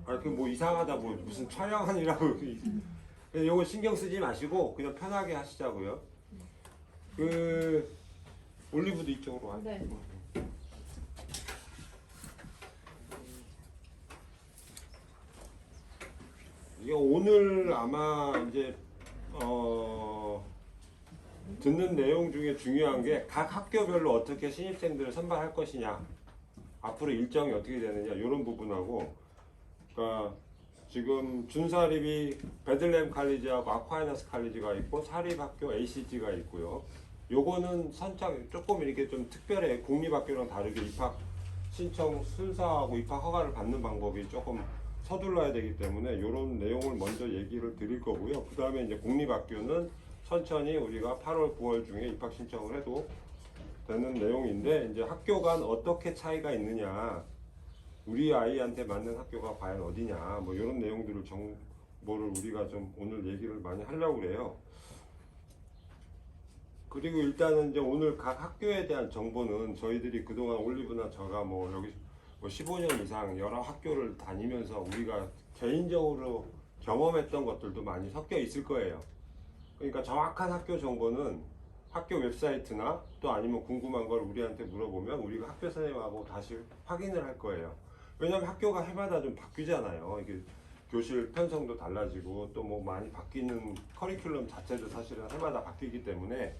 아, 그 뭐 이상하다, 뭐 무슨 촬영하느라고. 요거 신경 쓰지 마시고 그냥 편하게 하시자고요. 그 올리브도 이쪽으로 와. 네. 이게 오늘 아마 이제 듣는 내용 중에 중요한 게 각 학교별로 어떻게 신입생들을 선발할 것이냐, 앞으로 일정이 어떻게 되느냐 이런 부분하고, 그러니까 지금 준사립이 베들레헴 칼리지하고 아퀴나스 칼리지가 있고 사립학교 ACG가 있고요. 요거는 선착 조금 이렇게 좀 특별해. 공립학교랑 다르게 입학 신청 순서하고 입학 허가를 받는 방법이 조금 서둘러야 되기 때문에 이런 내용을 먼저 얘기를 드릴 거고요. 그 다음에 이제 공립학교는 천천히 우리가 8월, 9월 중에 입학 신청을 해도 되는 내용인데, 이제 학교 간 어떻게 차이가 있느냐, 우리 아이한테 맞는 학교가 과연 어디냐, 뭐 이런 내용들을 정보를 우리가 좀 오늘 얘기를 많이 하려고 그래요. 그리고 일단은 이제 오늘 각 학교에 대한 정보는 저희들이 그동안 올리브나 제가 뭐 여기 뭐 15년 이상 여러 학교를 다니면서 우리가 개인적으로 경험했던 것들도 많이 섞여 있을 거예요. 그러니까 정확한 학교 정보는 학교 웹사이트나 또 아니면 궁금한 걸 우리한테 물어보면 우리가 학교 선생님하고 다시 확인을 할 거예요. 왜냐면 학교가 해마다 좀 바뀌잖아요. 이게 교실 편성도 달라지고 또 뭐 많이 바뀌는 커리큘럼 자체도 사실은 해마다 바뀌기 때문에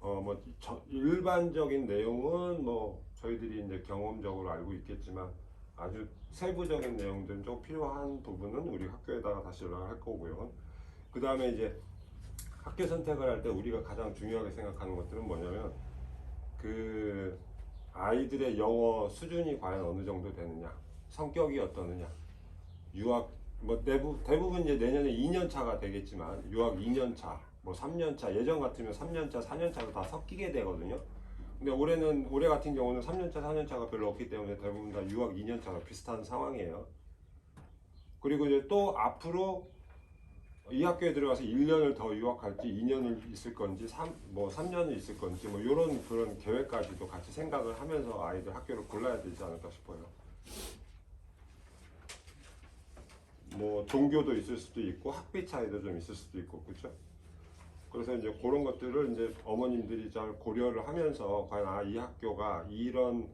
뭐 일반적인 내용은 뭐 저희들이 이제 경험적으로 알고 있겠지만 아주 세부적인 내용들은 좀 필요한 부분은 우리 학교에다가 다시 연락을 할 거고요. 그 다음에 이제 학교 선택을 할 때 우리가 가장 중요하게 생각하는 것들은 뭐냐면 그 아이들의 영어 수준이 과연 어느 정도 되느냐, 성격이 어떠느냐, 유학 뭐 대부분 이제 내년에 2년 차가 되겠지만 유학 2년 차, 뭐 3년 차, 예전 같으면 3년 차, 4년 차도 다 섞이게 되거든요. 근데 올해 같은 경우는 3년 차, 4년 차가 별로 없기 때문에 대부분 다 유학 2년 차가 비슷한 상황이에요. 그리고 이제 또 앞으로 이 학교에 들어가서 1년을 더 유학할지 2년을 있을 건지 3년을 있을 건지 뭐 이런 그런 계획까지도 같이 생각을 하면서 아이들 학교를 골라야 되지 않을까 싶어요. 뭐 종교도 있을 수도 있고 학비 차이도 좀 있을 수도 있고, 그렇죠? 그래서 이제 그런 것들을 이제 어머님들이 잘 고려를 하면서 과연 이 학교가 이런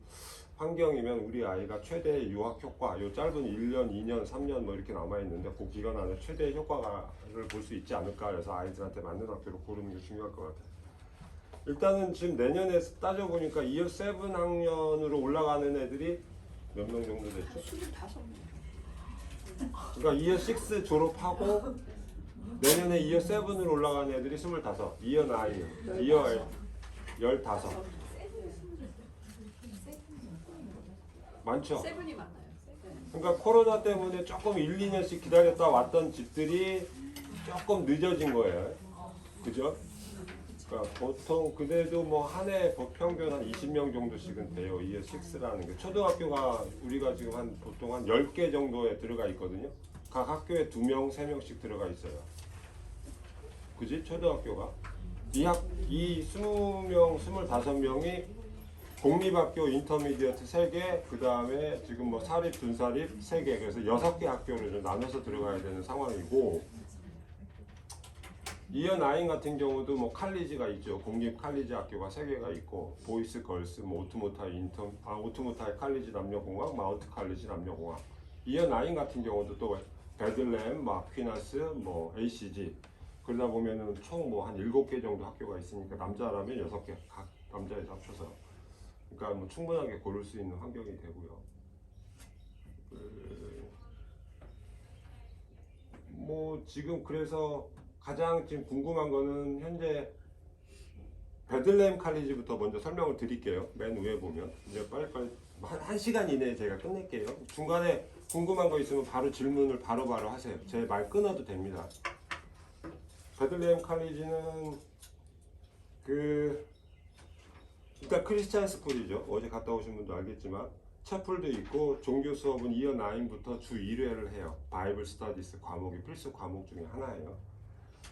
환경이면 우리 아이가 최대의 유학 효과, 요 짧은 1년, 2년, 3년 뭐 이렇게 남아 있는데 그 기간 안에 최대의 효과를 볼 수 있지 않을까 해서 아이들한테 맞는 학교를 고르는 게 중요할 것 같아요. 일단은 지금 내년에 따져보니까 이어 7 학년으로 올라가는 애들이 몇 명 정도 됐죠? 25명. 그러니까 이어 6 졸업하고 내년에 이어 7으로 올라가는 애들이 25, 이어 9, 이어 15. 많죠? 세븐이 많아요. 그러니까 코로나 때문에 조금 1, 2년씩 기다렸다 왔던 집들이 조금 늦어진 거예요. 그죠? 그러니까 보통 그래도 뭐 한 해 평균 한 20명 정도씩은 돼요. 이어 6라는 게. 초등학교가 우리가 지금 보통 한 10개 정도에 들어가 있거든요. 각 학교에 2명, 3명씩 들어가 있어요. 그지? 초등학교가. 이 20명, 25명이 공립학교 인터미디어트 3개, 그 다음에 지금 뭐 사립, 준사립 3개, 그래서 6개 학교를 좀 나눠서 들어가야 되는 상황이고, 이어 9 같은 경우도 뭐 칼리지가 있죠. 공립 칼리지 학교가 3개가 있고, 보이스, 걸스, 뭐 오토모타이 칼리지 남녀공학, 마운트 칼리지 남녀공학. 이어 9 같은 경우도 또 베들레헴, 아퀴나스, 뭐 ACG. 그러다 보면은 총 뭐 한 7개 정도 학교가 있으니까 남자라면 6개, 각 남자에 합쳐서. 그러니까 뭐 충분하게 고를 수 있는 환경이 되고요. 뭐 지금 그래서 가장 지금 궁금한 거는 현재 베들레헴 칼리지부터 먼저 설명을 드릴게요. 맨 위에 보면 이제 빨리빨리 한 시간 이내에 제가 끝낼게요. 중간에 궁금한 거 있으면 바로 질문을 바로바로 하세요. 제 말 끊어도 됩니다. 베들레헴 칼리지는 일단 크리스찬 스쿨이죠. 어제 갔다 오신 분도 알겠지만 채플도 있고 종교 수업은 이어 9부터 주 1회를 해요. 바이블 스터디스 과목이 필수 과목 중에 하나예요.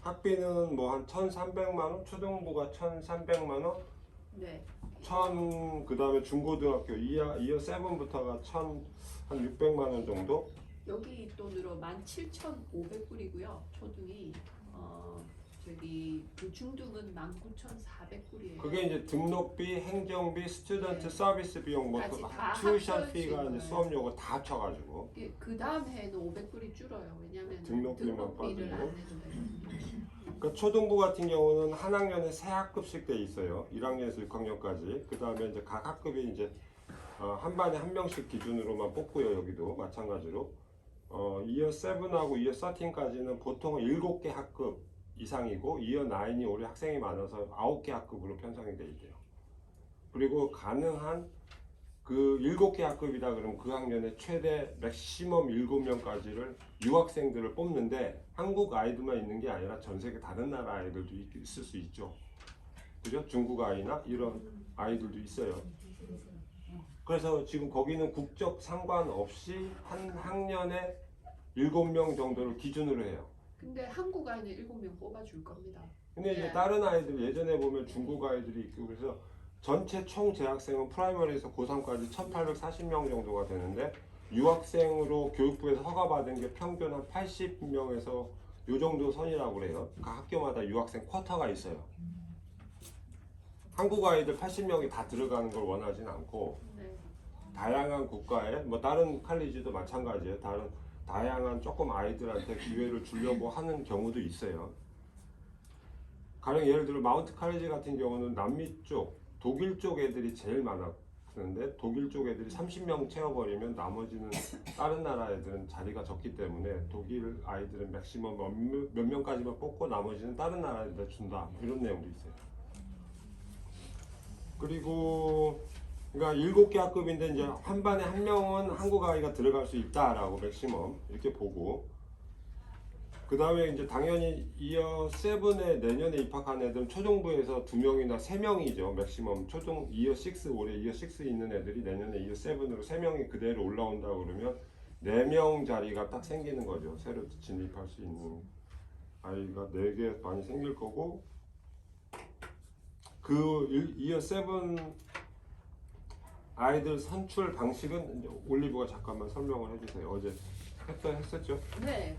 학비는 뭐 한 1,300만 원, 초등부가 1,300만 원, 네. 그 다음에 중고등학교 이어 7부터가 한 600만 원 정도. 여기 기준으로 17,500불이고요. 초등이 저기 그 중등은 19,400불이에요. 그게 이제 등록비, 행정비, 스튜던트 네. 서비스 비용, 뭐 같이 다 튜이션 피가 합쳐진 이제 수업료가 다 합쳐가지고 그 다음 해에는 500불이 줄어요. 왜냐하면 등록비만 등록비를 안 빠지고. 내도 돼요. 그러니까 초등부 같은 경우는 한 학년에 세 학급씩 돼 있어요. 1학년에서 6학년까지. 그 다음에 이제 각 학급이 이제 한 반에 한 명씩 기준으로만 뽑고요. 여기도 마찬가지로 이어 7하고 이어 13까지는 보통 7개 학급 이상이고 이어 9이 올해 학생이 많아서 9개 학급으로 편성이 돼 있대요. 그리고 가능한 그 7개 학급이다 그러면 그 학년에 최대 맥시멈 7명까지를 유학생들을 뽑는데 한국 아이들만 있는 게 아니라 전 세계 다른 나라 아이들도 있을 수 있죠. 그죠? 중국 아이나 이런 아이들도 있어요. 그래서 지금 거기는 국적 상관없이 한 학년에 7명 정도를 기준으로 해요. 근데 한국 아이는 7명 뽑아줄 겁니다. 근데 이제 네. 다른 아이들 예전에 보면 중국 아이들이 있고 그래서 전체 총 재학생은 프라이머리에서 고3까지 1840명 정도가 되는데 유학생으로 교육부에서 허가받은 게 평균 한 80명에서 요 정도 선이라고 그래요. 각 학교마다 유학생 쿼터가 있어요. 한국 아이들 80명이 다 들어가는 걸 원하진 않고 네. 다양한 국가에 뭐 다른 칼리지도 마찬가지예요. 다양한 조금 아이들한테 기회를 주려고 하는 경우도 있어요. 가령 예를 들어 마운트 칼리지 같은 경우는 남미 쪽, 독일 쪽 애들이 제일 많았는데 독일 쪽 애들이 30명 채워버리면 나머지는 다른 나라 애들은 자리가 적기 때문에 독일 아이들은 맥시멈 몇 명까지만 뽑고 나머지는 다른 나라 애들 준다 이런 내용도 있어요. 그리고 그러니까 7개 학급인데 이제 한 반에 한 명은 한국 아이가 들어갈 수 있다라고 맥시멈 이렇게 보고 그 다음에 이제 당연히 이어 7에 내년에 입학한 애들은 초중부에서 2명이나 3명이죠. 맥시멈 초중 이어 6 올해 이어 6 있는 애들이 내년에 이어 7으로 3명이 그대로 올라온다 그러면 4명 자리가 딱 생기는 거죠. 새로 진입할 수 있는 아이가 4개 많이 생길 거고 그 이어 7 아이들 선출 방식은 이제 올리브가 잠깐만 설명을 해주세요. 어제 했었죠? 네,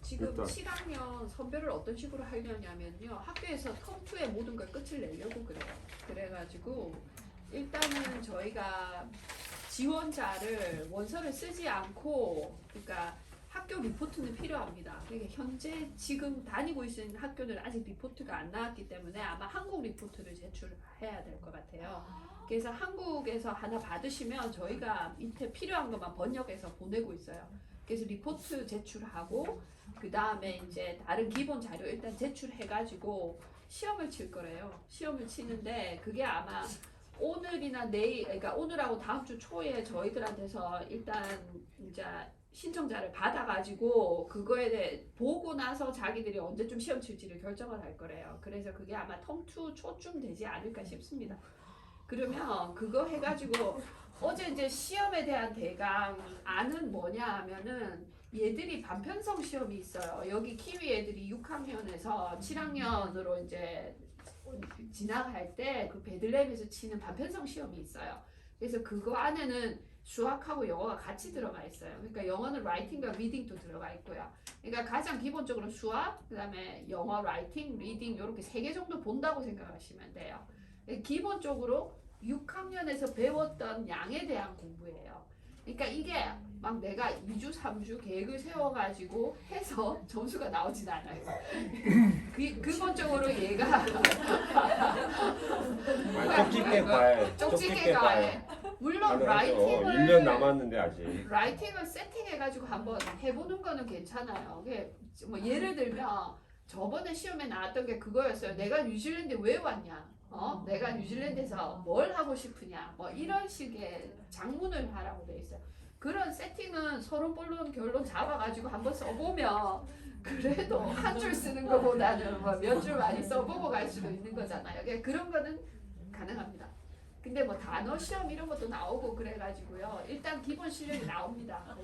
지금 일단. 7학년 선별을 어떤 식으로 하려냐면요. 학교에서 텀2의 모든 걸 끝을 내려고 그래요. 그래가지고 일단은 저희가 지원자를 원서를 쓰지 않고 그러니까 학교 리포트는 필요합니다. 그러니까 현재 지금 다니고 있는 학교는 아직 리포트가 안 나왔기 때문에 아마 한국 리포트를 제출해야 될 것 같아요. 그래서 한국에서 하나 받으시면 저희가 밑에 필요한 것만 번역해서 보내고 있어요. 그래서 리포트 제출하고 그 다음에 이제 다른 기본 자료 일단 제출해가지고 시험을 칠 거래요. 시험을 치는데 그게 아마 오늘이나 내일, 그러니까 오늘하고 다음 주 초에 저희들한테서 일단 이제 신청자를 받아가지고 그거에 대해 보고 나서 자기들이 언제쯤 시험 칠지를 결정을 할 거래요. 그래서 그게 아마 텀2 초쯤 되지 않을까 싶습니다. 그러면 그거 해가지고 어제 이제 시험에 대한 대강 안은 뭐냐 하면은 얘들이 반편성 시험이 있어요. 여기 키위 애들이 6학년에서 7학년으로 이제 진학할 때 그 베들레헴에서 치는 반편성 시험이 있어요. 그래서 그거 안에는 수학하고 영어가 같이 들어가 있어요. 그러니까 영어는 라이팅과 리딩도 들어가 있고요. 그러니까 가장 기본적으로 수학, 그 다음에 영어, 라이팅, 리딩 이렇게 3개 정도 본다고 생각하시면 돼요. 기본적으로 6학년에서 배웠던 양에 대한 공부예요. 그러니까 이게 막 내가 2주, 3주 계획을 세워가지고 해서 점수가 나오진 않아요. 기본적으로 얘가 쪽집게 과외. 쪽집게 과외. 물론 라이팅을 1년 남았는데 아직. 라이팅을 세팅해가지고 한번 해보는 거는 괜찮아요. 그게 뭐 예를 들면 저번에 시험에 나왔던 게 그거였어요. 내가 뉴질랜드에 왜 왔냐? 내가 뉴질랜드에서 뭘 하고 싶으냐? 뭐 이런 식의 작문을 하라고 돼 있어요. 그런 세팅은 서론본론 결론 잡아가지고 한번 써보면 그래도 한 줄 쓰는 것보다는 뭐 몇 줄 많이 써보고 갈 수도 있는 거잖아요. 그런 거는 가능합니다. 근데 뭐 단어 시험 이런 것도 나오고 그래가지고요. 일단 기본 실력이 나옵니다.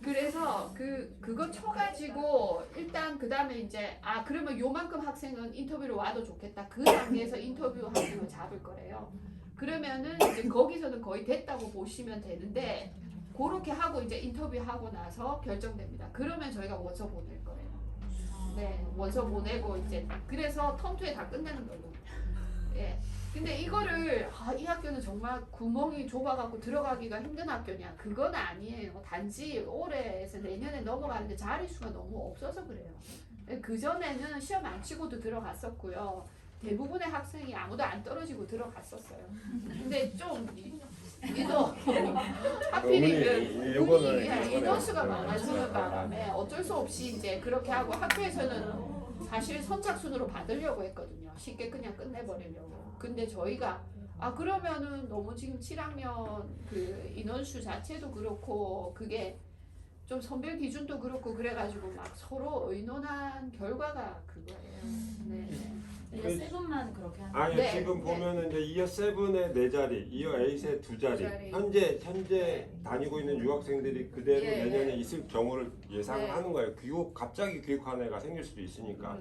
그래서 그거 쳐가지고 일단 그 다음에 이제 그러면 요만큼 학생은 인터뷰로 와도 좋겠다. 그 단계에서 인터뷰 학생을 잡을 거래요. 그러면은 이제 거기서는 거의 됐다고 보시면 되는데 그렇게 하고 이제 인터뷰하고 나서 결정됩니다. 그러면 저희가 원서 보낼 거예요. 네, 원서 보내고 이제 그래서 텀2에 다 끝내는 걸로. 예. 근데 이거를 이 학교는 정말 구멍이 좁아갖고 들어가기가 힘든 학교냐? 그건 아니에요. 단지 올해에서 내년에 넘어가는데 자릿수가 너무 없어서 그래요. 그 전에는 시험 안 치고도 들어갔었고요. 대부분의 학생이 아무도 안 떨어지고 들어갔었어요. 근데 좀 하필이면 인원수가 많아지는 바람에 어쩔 수 없이 이제 그렇게 하고 학교에서는 사실 선착순으로 받으려고 했거든요. 쉽게 그냥 끝내버리려고. 근데 저희가 그러면은 너무 지금 7학년 그 인원수 자체도 그렇고 그게 좀 선별 기준도 그렇고 그래가지고 막 서로 의논한 결과가 그거예요. 네. 이어 세븐만 그렇게 하는 아니 네, 지금 네. 보면은 이제 이어 7에 4자리, 이어 8에 2자리. 현재 다니고 있는 유학생들이 그대로 예, 내년에 예. 있을 경우를 예상을 네. 하는 거예요. 갑자기 교육한 애가 생길 수도 있으니까.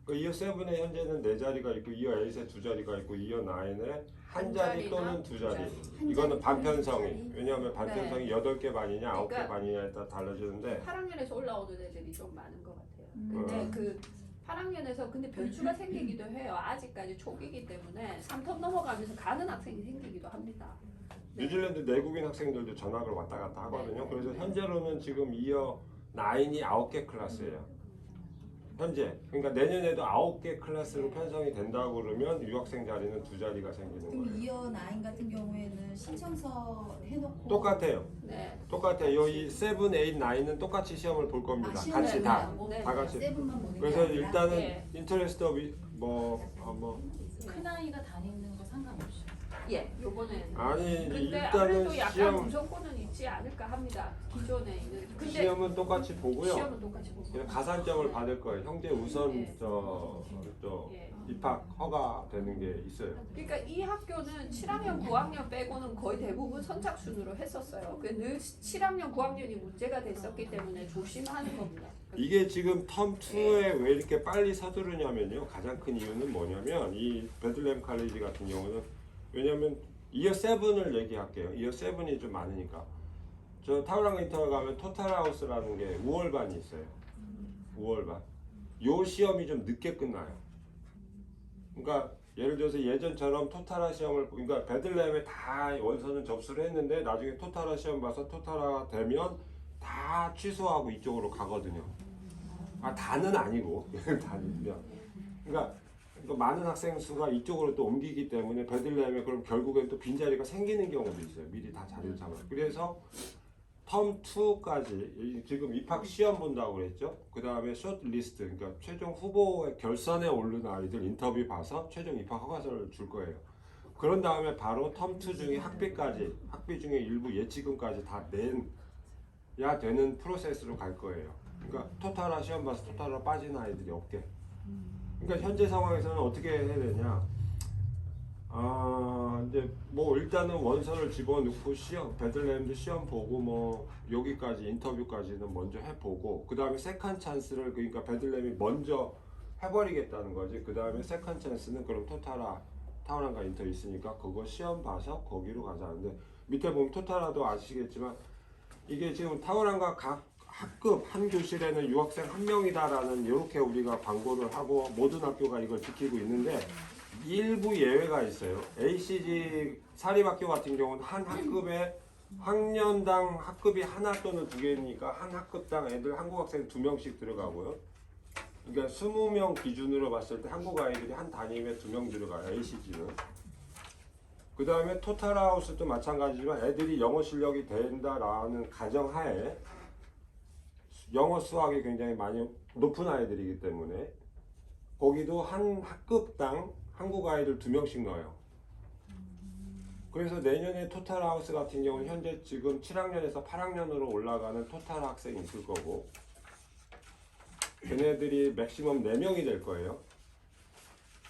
그 이어 7에 현재는 4자리가 있고 이어 8에 2자리가 있고 이어 9에 한 자리 또는 2자리. 이거는 반편성이. 왜냐하면 반편성이 8개 반이냐 9개 그러니까 반이냐에 따라 달라지는데 8학년에서 올라오는 애들이 좀 많은 것 같아요. 근데 그 8학년에서 근데 변수가 생기기도 해요. 아직까지 초기이기 때문에 3텀 넘어가면서 가는 학생이 생기기도 합니다. 뉴질랜드 내국인 학생들도 전학을 왔다 갔다 하거든요. 네. 그래서 현재로는 지금 이어 9이 9개 클래스예요. 현재. 그러니까 내년에도 9개 클래스로 편성이 된다고 그러면 유학생 자리는 2자리가 생기는 그럼 거예요. 이어 9 같은 경우에는 신청서 해놓고 똑같아요. 네. 똑같아요. 이 7, 8, 9은 똑같이 시험을 볼 겁니다. 같이 다. 네. 다 같이. 세븐만 보는 게 그래서 아니라 일단은 네. 인터레스트 큰 아이가 다니는 거 상관없이 예, 요번에는. 아니 근데 일단은 아무래도 약간 시험 무조건은 있지 않을까 합니다. 기존에 있는. 근데 시험은 똑같이 보고요. 시험은 똑같이 보고. 그냥 가산점을 받을 거예요. 형제 우선 예. 저 예. 입학 허가되는 게 있어요. 그러니까 이 학교는 7학년, 9학년 빼고는 거의 대부분 선착순으로 했었어요. 늘 7학년, 9학년이 문제가 됐었기 때문에 조심하는 겁니다. 이게 지금 텀 2에 왜 이렇게 빨리 서두르냐면요. 가장 큰 이유는 뭐냐면 이 베들레헴 칼리지 같은 경우는 왜냐면 이어 7을 얘기할게요. 이어 7이 좀 많으니까. 저 타우랑 인터넷 가면 토탈하우스라는 게 5월반이 있어요. 5월반. 요 시험이 좀 늦게 끝나요. 그러니까 예를 들어서 예전처럼 토탈화 시험을 그러니까 베들레헴에 다 원서는 접수를 했는데 나중에 토탈화 시험 봐서 토탈화 되면 다 취소하고 이쪽으로 가거든요. 다는 아니고 다니면 그러니까 많은 학생 수가 이쪽으로 또 옮기기 때문에 베들레헴에 그럼 결국엔 또 빈자리가 생기는 경우도 있어요. 미리 다 자리를 잡아요. 그래서 텀 2까지 지금 입학 시험 본다고 그랬죠. 그 다음에 숏 리스트 그러니까 최종 후보의 결선에 오른 아이들 인터뷰 봐서 최종 입학 허가서를 줄 거예요. 그런 다음에 바로 텀 2 중에 학비 중에 일부 예치금까지 다 내야 되는 프로세스로 갈 거예요. 그러니까 토탈화 시험 봐서 토탈화 빠지는 아이들이 없게. 그러니까 현재 상황에서는 어떻게 해야 되냐? 이제 뭐 일단은 원서를 집어넣고 베들레헴도 시험 보고 뭐 여기까지 인터뷰까지는 먼저 해보고 그 다음에 세컨 찬스를 그러니까 베들레헴이 먼저 해버리겠다는 거지. 그 다음에 세컨 찬스는 그럼 타우랑과 인터 있으니까 그거 시험 봐서 거기로 가자는데 밑에 보면 토탈화도 아시겠지만 이게 지금 타우랑과 각 학급 한 교실에는 유학생 한 명이다라는 이렇게 우리가 광고를 하고 모든 학교가 이걸 지키고 있는데 일부 예외가 있어요. ACG 사립학교 같은 경우는 한 학급에 학년당 학급이 하나 또는 두 개니까 한 학급당 애들 한국 학생 2명씩 들어가고요. 그러니까 20명 기준으로 봤을 때 한국 아이들이 한 단임에 2명 들어가요. ACG는. 그 다음에 토탈하우스도 마찬가지지만 애들이 영어 실력이 된다라는 가정하에 영어 수학이 굉장히 많이 높은 아이들이기 때문에 거기도 한 학급당 한국 아이들 2명씩 넣어요. 그래서 내년에 토탈하우스 같은 경우는 현재 지금 7학년에서 8학년으로 올라가는 토탈 학생이 있을 거고 걔네들이 맥시멈 4명이 될 거예요.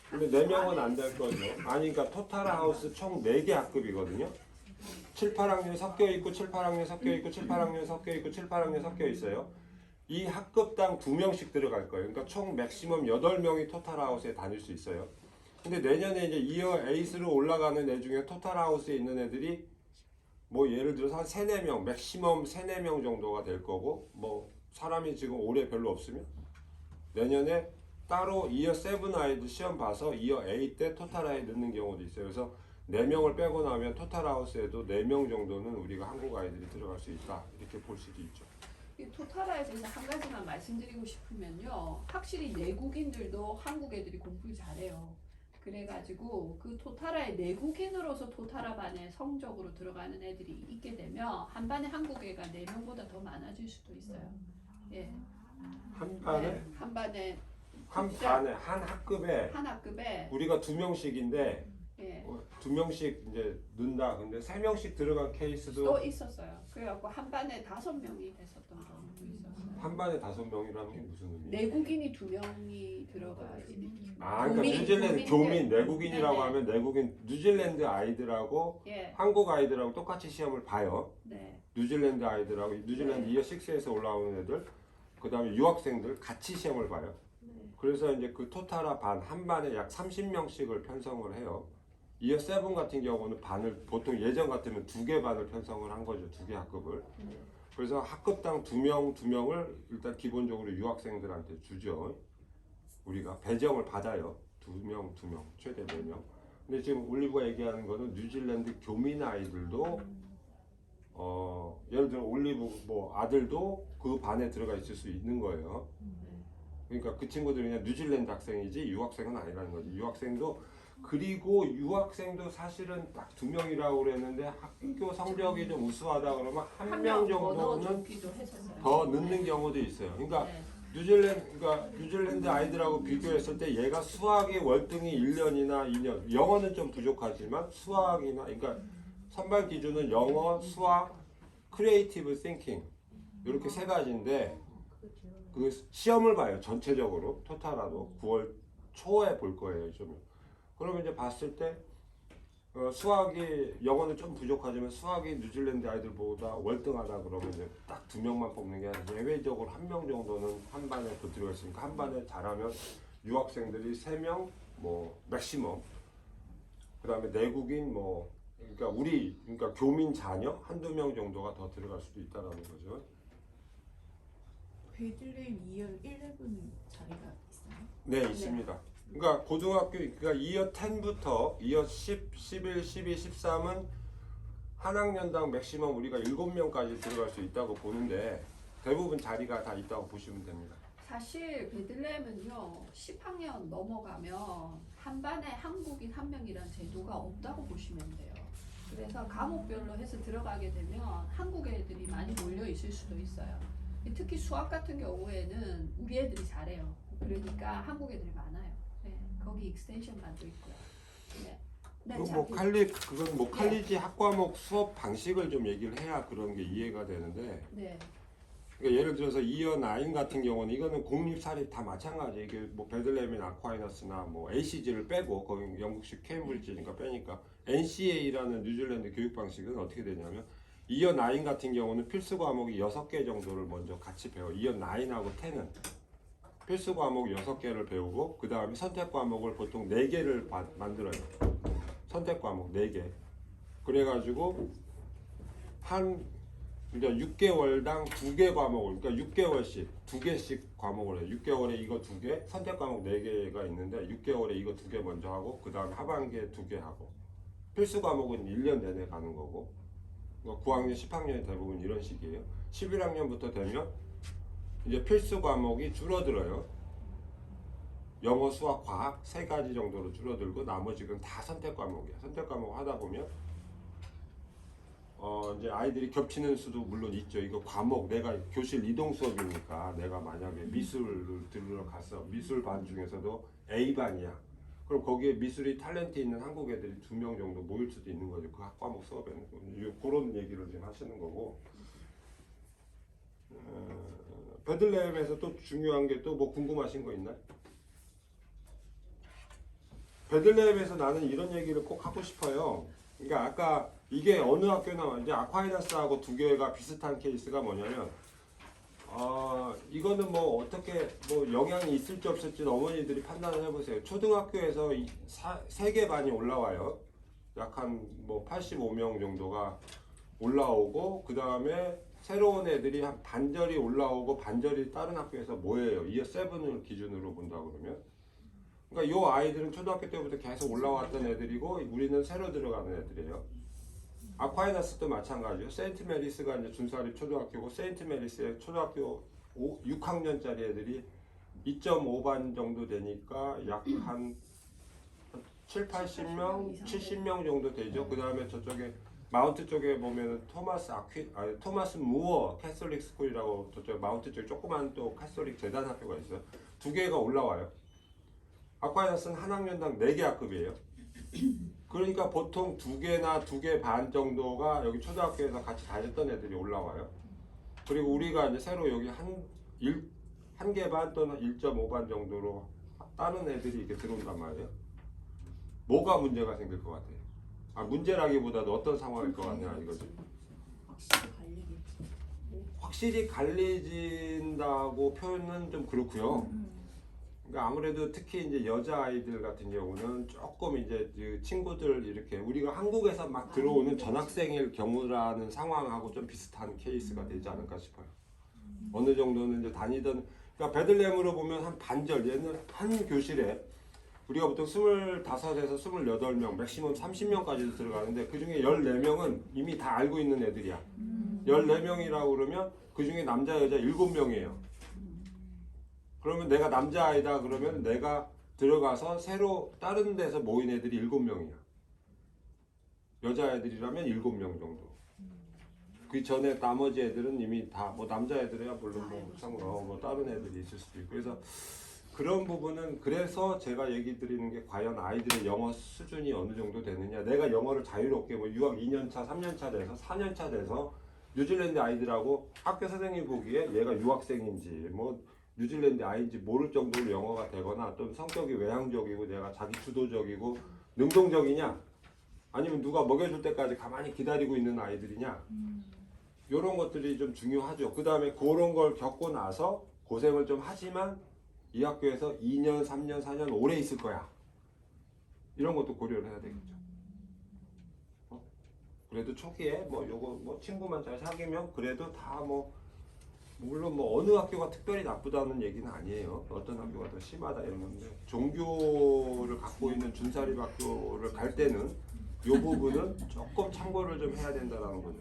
근데 4명은 안 될 거죠. 아니 그러니까 토탈하우스 총 4개 학급이거든요. 7, 8학년 섞여 있고 7, 8학년 섞여 있고 7, 8학년 섞여 있고 7, 8학년 섞여 있어요. 이 학급당 2명씩 들어갈 거예요. 그러니까 총 맥시멈 8명이 토탈하우스에 다닐 수 있어요. 근데 내년에 이제 2어 에이스로 올라가는 애 중에 토탈하우스에 있는 애들이 뭐 예를 들어서 한 3, 4명, 맥시멈 3, 4명 정도가 될 거고 뭐 사람이 지금 올해 별로 없으면 내년에 따로 이어 7 아이들 시험 봐서 이어 8 때 토탈 아이 넣는 경우도 있어요. 그래서 4명을 빼고 나면 토탈 하우스에도 4명 정도는 우리가 한국 아이들이 들어갈 수 있다. 이렇게 볼 수도 있죠. 이 토탈화에 대해서 한 가지만 말씀드리고 싶으면요. 확실히 내국인들도 한국 애들이 공부를 잘해요. 그래가지고 그 토탈화의 내국인으로서 토탈화 반에 성적으로 들어가는 애들이 있게 되면 한 반에 한국 애가 4명보다 더 많아질 수도 있어요. 예. 한 반에 네, 한 반에 한 반에 한 학급에 한 학급에 우리가 2명씩인데 예. 2명씩 이제 넣는다. 근데 3명씩 들어간 케이스도 또 있었어요. 그래갖고 한 반에 5명이 됐었던 경우도 있었어요. 한 반에 5명이라는 게 무슨 의미예요? 내국인이 2명이 들어가지. 아, 그러니까 교민, 뉴질랜드 교민들. 교민 내국인이라고 네네. 하면 내국인 뉴질랜드 아이들하고 예. 한국 아이들하고 똑같이 시험을 봐요. 네. 뉴질랜드 아이들하고 뉴질랜드 네. 이어 6에서 올라오는 애들, 그다음에 유학생들 같이 시험을 봐요. 네. 그래서 이제 그 토탈화 반 한 반에 약 30명씩을 편성을 해요. 이어 7 같은 경우는 반을 보통 예전 같으면 2개 반을 편성을 한 거죠. 2개 학급을. 네. 그래서 학급당 2명을 일단 기본적으로 유학생들한테 주죠. 우리가 배정을 받아요. 2명, 최대 4명. 근데 지금 올리브가 얘기하는 거는 뉴질랜드 교민 아이들도 예를 들어 올리브 뭐 아들도 그 반에 들어가 있을 수 있는 거예요. 그러니까 그 친구들이 그냥 뉴질랜드 학생이지 유학생은 아니라는 거지. 유학생도 그리고 유학생도 사실은 딱 2명이라고 그랬는데 학교 성적이 좀 우수하다 그러면 한 명 정도는 넣어주기도 했었어요. 더 넣는 경우도 있어요. 그러니까 네. 뉴질랜드 아이들하고 비교했을 때 얘가 수학이 월등히 1년이나 2년, 영어는 좀 부족하지만 수학이나 그러니까 선발 기준은 영어, 수학, 크리에이티브 띵킹 이렇게 3가지인데 그 시험을 봐요. 전체적으로 토탈화도 9월 초에 볼 거예요. 좀. 그러면 이제 봤을 때 수학이 영어는 좀 부족하지만 수학이 뉴질랜드 아이들보다 월등하다 그러면 이제 딱 2명만 뽑는 게 아니라 예외적으로 1명 정도는 한 반에 더 들어가 있으니까 한 반에 잘하면 유학생들이 3명 뭐 맥시멈 그다음에 내국인 뭐 그러니까 교민 자녀 한두 명 정도가 더 들어갈 수도 있다라는 거죠. 베들레헴 2열 11 자리가 있어요? 네, 있습니다. 그러니까 고등학교 그러니까 이어 10부터 이어 10, 11, 12, 13은 한 학년당 맥시멈 우리가 7명까지 들어갈 수 있다고 보는데 대부분 자리가 다 있다고 보시면 됩니다. 사실 베들레헴은요 10학년 넘어가면 한 반에 한국인 1명이란 제도가 없다고 보시면 돼요. 그래서 과목별로 해서 들어가게 되면 한국 애들이 많이 몰려 있을 수도 있어요. 특히 수학 같은 경우에는 우리 애들이 잘해요. 그러니까 한국 애들이 많아요. 네, 거기 익스텐션 반도 있고요. 네. 네, 그건 뭐 그건 뭐 칼리지 학과목 수업 방식을 좀 얘기를 해야 그런 게 이해가 되는데 네. 그러니까 예를 들어서 이어 9 같은 경우는 이거는 공립 사립 다 마찬가지. 이게 뭐 베들레헴이나 아쿠아이너스나 뭐 ACG를 빼고 거기 영국식 케임브리지니까 빼니까 NCA라는 뉴질랜드 교육 방식은 어떻게 되냐면 이어 9 같은 경우는 필수 과목이 6개 정도를 먼저 같이 배워. 이어 9하고 10은 필수 과목 6개를 배우고 그 다음에 선택 과목을 보통 4개를 만들어요. 선택 과목 4개. 그래가지고 그러니까 6개월당 2개 과목을 그러니까 6개월씩 2개씩 과목을 해요. 6개월에 이거 2개, 선택 과목 4개가 있는데 6개월에 이거 2개 먼저 하고 그 다음에 하반기에 2개 하고 필수 과목은 1년 내내 가는 거고 9학년, 10학년이 대부분 이런 식이에요. 11학년부터 되면 이제 필수 과목이 줄어들어요. 영어, 수학, 과학 3가지 정도로 줄어들고 나머지는 다 선택 과목이에요. 선택 과목 하다 보면 이제 아이들이 겹치는 수도 물론 있죠. 이거 과목 내가 교실 이동 수업이니까 내가 만약에 미술을 들으러 갔어. 미술 반 중에서도 A반이야. 그럼 거기에 미술이 탤런트 있는 한국 애들이 2명 정도 모일 수도 있는 거죠. 그 학과목 수업에는. 그런 얘기를 지금 하시는 거고. 베들레헴에서 또 중요한 게 또 뭐 궁금하신 거 있나요? 베들레헴에서 나는 이런 얘기를 꼭 하고 싶어요. 그러니까 아까 이게 어느 학교나 이제 아쿠아이너스하고 2개가 비슷한 케이스가 뭐냐면 이거는 뭐 어떻게 뭐 영향이 있을지 없을지 어머니들이 판단을 해보세요. 초등학교에서 3개 반이 올라와요. 약 한 뭐 85명 정도가 올라오고 그 다음에 새로운 애들이 한 반절이 올라오고 반절이 다른 학교에서 뭐예요? 이어 7을 기준으로 본다 그러면 그러니까 요 아이들은 초등학교 때부터 계속 올라왔던 애들이고 우리는 새로 들어가는 애들이에요. 아콰이나스도 마찬가지요. 세인트 메리스가 이제 준사립 초등학교고 세인트 메리스의 초등학교 6학년짜리 애들이 2.5반 정도 되니까 약 한 7, 80명, 70명 정도 되죠. 그 다음에 저쪽에 마운트 쪽에 보면은 토마스 무어 캐톨릭 스쿨이라고 저쪽 마운트 쪽에 조그만 또 캐톨릭 재단 학교가 있어요. 두 개가 올라와요. 아콰이나스는 한 학년당 4개 학급이에요. 그러니까 보통 2개나 2개 반 정도가 여기 초등학교에서 같이 다녔던 애들이 올라와요. 그리고 우리가 이제 새로 여기 한 개 반 또는 1.5반 정도로 다른 애들이 이렇게 들어온단 말이에요. 뭐가 문제가 생길 것 같아요? 문제라기보다도 어떤 상황일 것 같냐 이거지. 확실히 갈리겠지. 확실히 갈리진다고 표현은 좀 그렇고요. 그러니까 아무래도 특히 이제 여자 아이들 같은 경우는 조금 이제 그 친구들 이렇게 우리가 한국에서 막 들어오는 전학생일 경우라는 상황하고 좀 비슷한 케이스가 되지 않을까 싶어요. 어느 정도는 이제 다니던 그러니까 베들레헴으로 보면 한 반절 얘는 한 교실에 우리가 보통 25에서 28명, 맥시멈 30명까지도 들어가는데 그 중에 14명은 이미 다 알고 있는 애들이야. 14명이라고 그러면 그 중에 남자, 여자 7명이에요. 그러면 내가 남자아이다 그러면 내가 들어가서 새로 다른 데서 모인 애들이 7명이야. 여자애들이라면 7명 정도. 그 전에 나머지 애들은 이미 다 뭐 남자애들이야 물론 뭐 다른 애들이 있을 수도 있고 그래서 그런 부분은 그래서 제가 얘기 드리는 게 과연 아이들의 영어 수준이 어느 정도 되느냐 내가 영어를 자유롭게 뭐 유학 2년차 3년차 돼서 4년차 돼서 뉴질랜드 아이들하고 학교 선생님이 보기에 얘가 유학생인지 뭐 뉴질랜드 아이인지 모를 정도로 영어가 되거나 또는 성격이 외향적이고 내가 자기 주도적이고 능동적이냐 아니면 누가 먹여줄 때까지 가만히 기다리고 있는 아이들이냐 이런 것들이 좀 중요하죠. 그 다음에 그런 걸 겪고 나서 고생을 좀 하지만 이 학교에서 2년, 3년, 4년 오래 있을 거야. 이런 것도 고려를 해야 되겠죠. 그래도 초기에 뭐 요거 뭐 친구만 잘 사귀면 그래도 다 뭐 물론 뭐 어느 학교가 특별히 나쁘다는 얘기는 아니에요. 어떤 학교가 더 심하다 이런 건데 종교를 갖고 있는 준사립 학교를 갈 때는 이 부분은 조금 참고를 좀 해야 된다라는 거죠.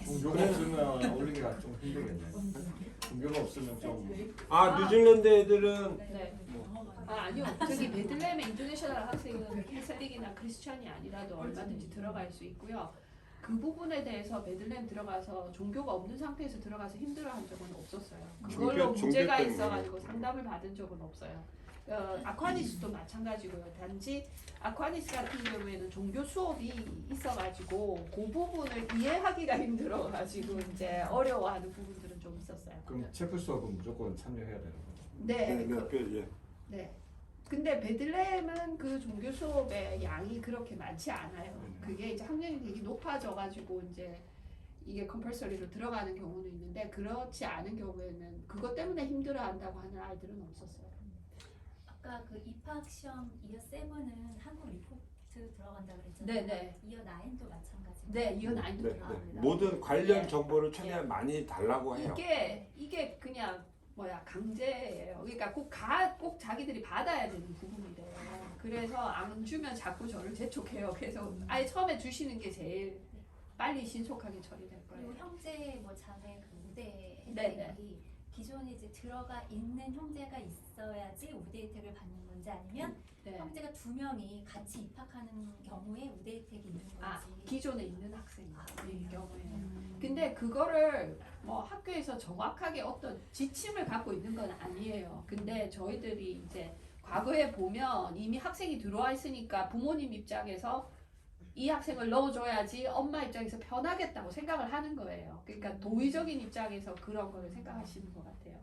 종교가 없으면 올리기가 좀 힘들겠네. 종교가 없으면 좀 뉴질랜드 애들은 네. 아니요. 저기 베들레헴의 인터내셔널 학생은 캐서릭이나 크리스천이 아니라도 얼마든지 들어갈 수 있고요. 그 부분에 대해서 베들레헴 들어가서 종교가 없는 상태에서 들어가서 힘들어한 적은 없었어요. 그걸로 종교 문제가 때문에. 있어가지고 상담을 받은 적은 없어요. 아ኳ니스도 마찬가지고요. 단지 아ኳ니스 같은 경우에는 종교 수업이 있어가지고 그 부분을 이해하기가 힘들어가지고 이제 어려워하는 부분들은 좀 있었어요. 그럼 체프 수업은 무조건 참여해야 되는 거죠. 네. 예. 네. 근데 베들레헴은 그 종교 수업의 양이 그렇게 많지 않아요. 그게 이제 학년이 되게 높아져가지고 이제 이게 컴펄서리로 들어가는 경우는 있는데 그렇지 않은 경우에는 그것 때문에 힘들어한다고 하는 아이들은 없었어요. 아까 그 입학 시험 이어 7은 한국 리포트 들어간다 그랬잖아요. 네네. 이어 9도 마찬가지고. 네, 이건 아이도 네, 들어갑니다. 모든 관련 예. 정보를 최대한 많이 달라고 해요. 이게 그냥 강제예요. 그러니까 꼭 자기들이 받아야 되는 부분이래요. 그래서 안 주면 자꾸 저를 재촉해요. 그래서 아예 처음에 주시는 게 제일 빨리 신속하게 처리될 거예요. 그리고 형제 뭐 자매 그 우대 네네. 혜택이 기존에 이제 들어가 있는 형제가 있어야지 우대 혜택을 받는 건지 아니면 네. 형제가 2명이 같이 입학하는 경우에 우대 혜택이 있는 건지. 기존에 있는 학생일 경우에요. 근데 그거를 뭐 학교에서 정확하게 어떤 지침을 갖고 있는 건 아니에요. 근데 저희들이 이제 과거에 보면 이미 학생이 들어와 있으니까 부모님 입장에서 이 학생을 넣어줘야지 엄마 입장에서 편하겠다고 생각을 하는 거예요. 그러니까 도의적인 입장에서 그런 걸 생각하시는 것 같아요.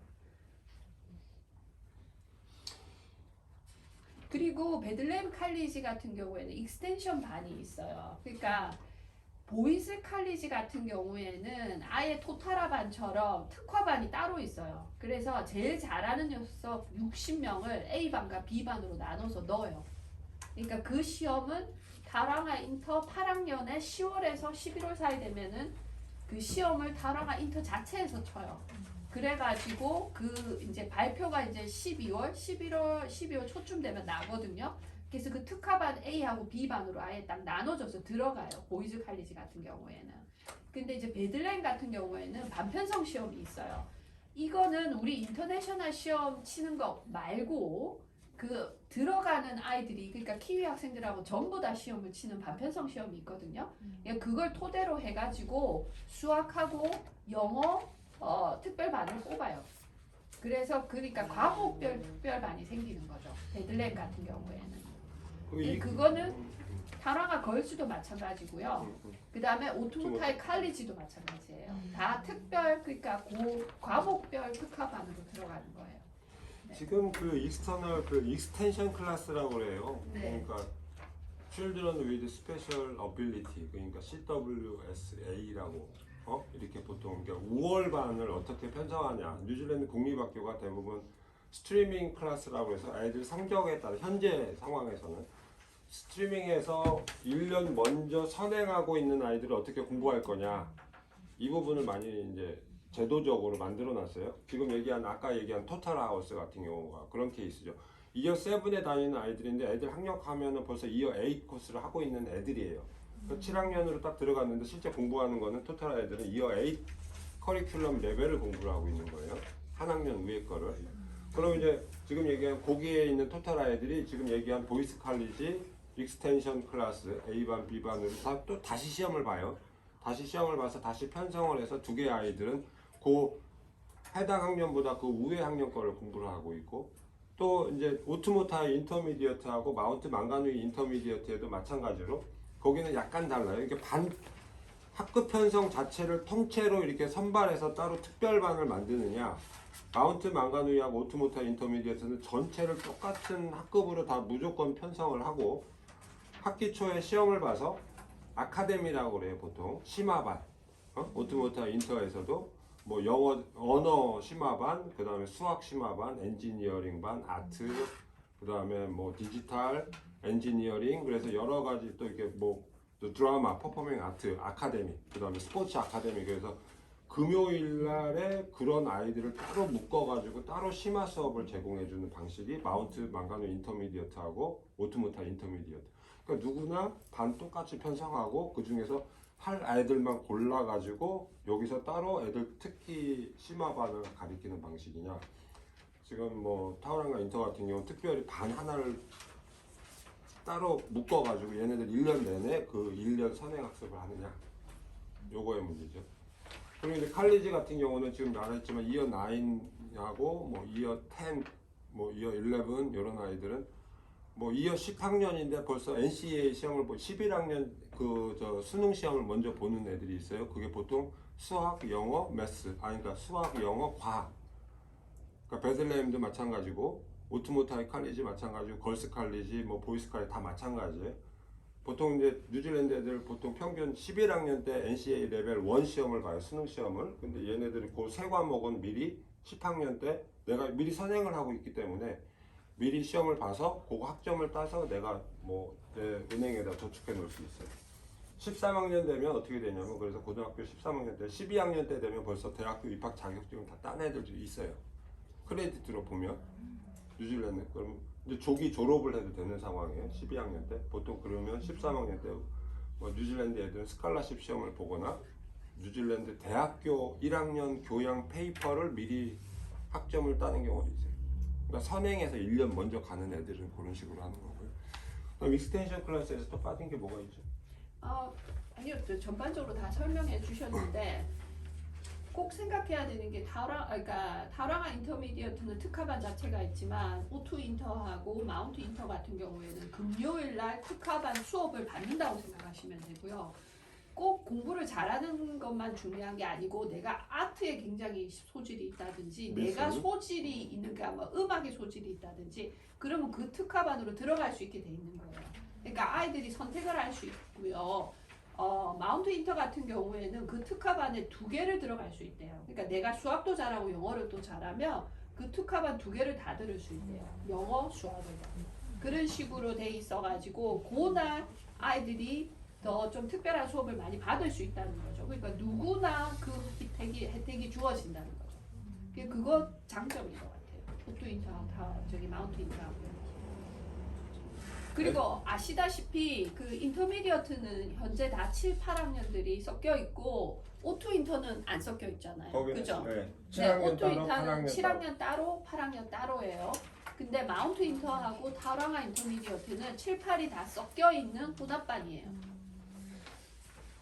그리고 베들레헴 칼리지 같은 경우에는 익스텐션 반이 있어요. 그러니까 보이스 칼리지 같은 경우에는 아예 토타라 반처럼 특화반이 따로 있어요. 그래서 제일 잘하는 녀석 60명을 A반과 B반으로 나눠서 넣어요. 그러니까 그 시험은 다랑아 인터 8학년에 10월에서 11월 사이 되면은 그 시험을 다랑아 인터 자체에서 쳐요. 그래가지고 그 이제 발표가 이제 12월 초쯤 되면 나거든요. 그래서 그 특화반 A하고 B반으로 아예 딱 나눠져서 들어가요. 보이즈 칼리지 같은 경우에는. 근데 이제 베들레헴 같은 경우에는 반편성 시험이 있어요. 이거는 우리 인터내셔널 시험 치는 거 말고 그 들어가는 아이들이 그러니까 키위 학생들하고 전부 다 시험을 치는 반편성 시험이 있거든요. 그러니까 그걸 토대로 해가지고 수학하고 영어 특별반을 뽑아요. 그래서 그러니까 과목별 특별반이 생기는 거죠. 베들레헴 같은 경우에는. 그거는 다랑아 걸스도 마찬가지고요. 그 다음에 오토모타이 칼리지도 마찬가지예요. 다 특별 그러니까 과목별 특화반으로 들어가는 거예요. 네. 지금 그 익스터널 그 익스텐션 클래스라고 그래요. 네. 그러니까 Children with Special Ability 그러니까 CWSA라고 이렇게 보통 그러니까 5월반을 어떻게 편성하냐. 뉴질랜드 국립학교가 대부분 스트리밍 클래스라고 해서 아이들 성적에 따라 현재 상황에서는 스트리밍에서 1년 먼저 선행하고 있는 아이들을 어떻게 공부할 거냐 이 부분을 많이 이제 제도적으로 만들어 놨어요. 지금 아까 얘기한 토탈 하우스 같은 경우가 그런 케이스죠. 이어 7에 다니는 아이들인데 애들 학력하면은 벌써 이어 8 코스를 하고 있는 애들이에요. 그러니까 7학년으로 딱 들어갔는데 실제 공부하는 거는 토탈 애들은 이어 8 커리큘럼 레벨을 공부를 하고 있는 거예요. 한 학년 위에 거를. 그럼 이제 지금 얘기한 거기에 있는 토탈 아이들이 지금 얘기한 보이스 칼리지 익스텐션 클래스 A반 B반으로 또 다시 시험을 봐요. 다시 시험을 봐서 다시 편성을 해서 두 개의 아이들은 그 해당 학년보다 그 우회 학년 거를 공부를 하고 있고 또 이제 오트모타이 인터미디어트하고 마운트 망가누이 인터미디어트에도 마찬가지로 거기는 약간 달라요. 이게 학급 편성 자체를 통째로 이렇게 선발해서 따로 특별반을 만드느냐 마운트 망가누이하고 오토모타이 인터미디어트는 전체를 똑같은 학급으로 다 무조건 편성을 하고 학기 초에 시험을 봐서 아카데미라고 그래요. 보통 심화반 오토모타이 인터에서도 뭐 영어 언어 심화반 그 다음에 수학 심화반 엔지니어링반 아트 그 다음에 뭐 디지털 엔지니어링 그래서 여러 가지 또 이렇게 뭐 드라마 퍼포밍 아트 아카데미 그 다음에 스포츠 아카데미 그래서 금요일 날에 그런 아이들을 따로 묶어가지고 따로 심화 수업을 제공해주는 방식이 마운트 망가누 인터미디어트하고 오토모타 인터미디어트. 그러니까 누구나 반 똑같이 편성하고 그 중에서 할 아이들만 골라가지고 여기서 따로 애들 특기 심화반을 가리키는 방식이냐. 지금 뭐 타우랑과 인터 같은 경우는 특별히 반 하나를 따로 묶어가지고 얘네들 1년 내내 그 1년 선행학습을 하느냐. 요거의 문제죠. 그리고 이제 칼리지 같은 경우는 지금 말했지만 이어 9하고 뭐 이어 10, 뭐 이어 11 이런 아이들은 뭐 이어 10학년인데 벌써 NCAA 시험을 11학년 수능 시험을 먼저 보는 애들이 있어요. 그게 보통 수학, 영어, 매스, 그러니까 수학, 영어, 과학. 그러니까 베들레헴도 마찬가지고 오토모타이 칼리지 마찬가지고 걸스 칼리지, 뭐 보이스 칼리지 다 마찬가지예요. 보통 이제 뉴질랜드 애들 보통 평균 11학년 때 NCAA 레벨 1 시험을 봐요. 수능 시험을. 근데 얘네들이 그 세 과목은 미리 10학년 때 내가 미리 선행을 하고 있기 때문에 미리 시험을 봐서 그 학점을 따서 내가 뭐 내 은행에다 저축해 놓을 수 있어요. 13학년 되면 어떻게 되냐면 그래서 고등학교 13학년 때 12학년 때 되면 벌써 대학교 입학 자격증을 다 딴 애들도 있어요. 크레디트로 보면 뉴질랜드 그럼 이제 조기 졸업을 해도 되는 상황이에요. 12학년 때 보통 그러면 13학년 때 뭐 뉴질랜드 애들은 스칼라십 시험을 보거나 뉴질랜드 대학교 1학년 교양 페이퍼를 미리 학점을 따는 경우도 있어요. 그러니까 선행해서 1년 먼저 가는 애들은 그런 식으로 하는 거고요. 그럼 익스텐션 클래스에서 또 빠진 게 뭐가 있죠? 아니요, 전반적으로 다 설명해 주셨는데 꼭 생각해야 되는 게 다랑아 인터미디어트는 특화반 자체가 있지만 오투 인터하고 마운트 인터 같은 경우에는 금요일 날 특화반 수업을 받는다고 생각하시면 되고요. 꼭 공부를 잘하는 것만 중요한 게 아니고 내가 아트에 굉장히 소질이 있다든지 내가 소질이 있는 게 뭐 음악에 소질이 있다든지 그러면 그 특화반으로 들어갈 수 있게 돼 있는 거예요. 그러니까 아이들이 선택을 할 수 있고요. 마운트 인터 같은 경우에는 그 특화반에 2개를 들어갈 수 있대요. 그러니까 내가 수학도 잘하고 영어를 또 잘하면 그 특화반 2개를 다 들을 수 있대요. 영어, 수학을. 그런 식으로 돼 있어가지고 그날 아이들이 더 좀 특별한 수업을 많이 받을 수 있다는 거죠. 그러니까 누구나 그 혜택이 주어진다는 거죠. 그거 장점인 것 같아요. 포트 인터 다 저기 마운트 인터하고. 그리고 아시다시피 그 인터미디어트는 현재 다 7, 8학년들이 섞여 있고 O2 인터는 안 섞여 있잖아요. 그죠? 네. 네, 7학년 O2 따로 인터는 8학년 7학년 따로, 8학년 따로예요. 근데 마운트 인터하고 타랑아 인터미디어트는 7, 8이 다 섞여 있는 혼합반이에요.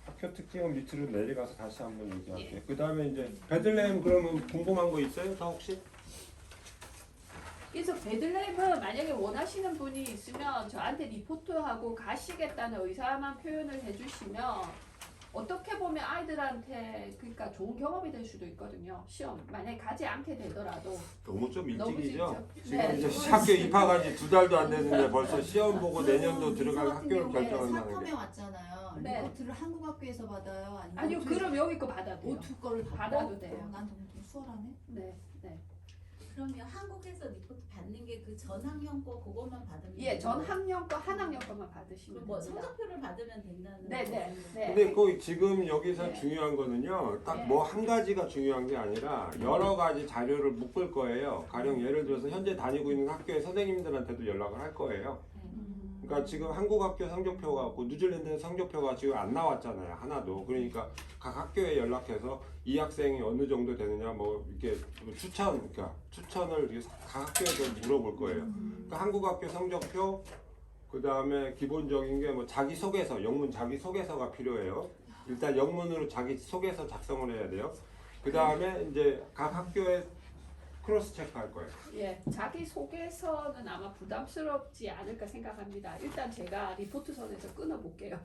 학교 특징은 밑으로 내려가서 다시 한번 얘기할게요. 그 다음에 이제 베들레헴 그러면 궁금한 거 있어요? 다 혹시? 그래서 베들레헴은 만약에 원하시는 분이 있으면 저한테 리포트하고 가시겠다는 의사만 표현을 해주시면 어떻게 보면 아이들한테 그러니까 좋은 경험이 될 수도 있거든요. 시험 만약에 가지 않게 되더라도 너무 좀 너무 일찍이죠? 일찍이죠? 지금 네, 이제 너무 학교 입학한 지 2달도 안 됐는데 벌써 시험 보고 내년도 그럼 들어갈 민서 같은 학교를 경우에 결정한다는 사탐에 게. 왔잖아요. 네. 리포트를 한국 학교에서 받아요? 아니면 아니요 그럼 여기 거 받아도 돼요. O2 거를 받아도 돼요. 난 너무 좀 수월하네. 네, 네. 그러면 한국에서 리포트 받는 게 그 전학년 거 그것만 받으면 예, 전 되는 거예요? 학년 거 한 학년 거만 받으시면 그럼 뭐 됩니다. 성적표를 받으면 된다는 네, 네, 거죠? 네. 근데 그 지금 여기서 네. 중요한 거는요. 딱 네. 뭐 한 가지가 중요한 게 아니라 여러 가지 자료를 묶을 거예요. 가령 예를 들어서 현재 다니고 있는 학교의 선생님들한테도 연락을 할 거예요. 그러니까 지금 한국 학교 성적표가 없고 뉴질랜드 성적표가 지금 안 나왔잖아요. 하나도. 그러니까 각 학교에 연락해서 이 학생이 어느 정도 되느냐 뭐 이렇게 그러니까 추천을 이렇게 각 학교에서 물어볼 거예요. 그러니까 한국 학교 성적표 그 다음에 기본적인 게 뭐 자기소개서, 영문 자기소개서가 필요해요. 일단 영문으로 자기소개서 작성을 해야 돼요. 그 다음에 이제 각 학교에 크로스 체크할 거예요. 예, 자기 소개서는 아마 부담스럽지 않을까 생각합니다. 일단 제가 리포트선에서 끊어볼게요.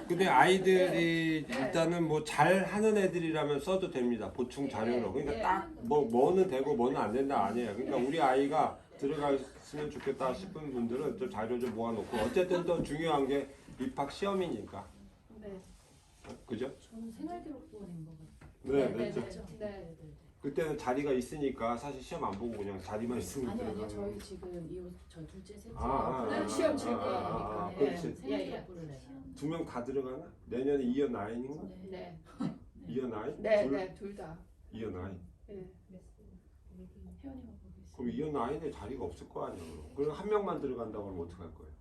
근데 아이들이 네. 일단은 뭐 잘하는 애들이라면 써도 됩니다. 보충 자료로. 그러니까 네. 딱 뭐는 되고 뭐는 안 된다 아니에요. 그러니까 우리 아이가 들어갔으면 좋겠다 싶은 분들은 좀 자료 좀 모아놓고 어쨌든 또 중요한 게 입학 시험이니까. 네, 그죠? 저는 생활기록부가 낸것 같아요. 네, 네, 그렇죠. 네. 그때는 자리가 있으니까 사실 시험 안 보고 그냥 자리만 있으면 아니요 들어가는 저희 지금 저 둘째 셋째 네, 시험 칠 거니까. 아, 그렇지. 생활기록부를 내요. 2명 다 들어가나? 내년에 이어 나인인가? 네, 이어 나인? 네, 둘? 네, 둘 다. 이어 나인. 네. 혜원이가 거기 있어요. 그럼 이어 나인에 자리가 없을 거 아니야. 그럼 한 명만 들어간다고 하면 어떡할 거예요?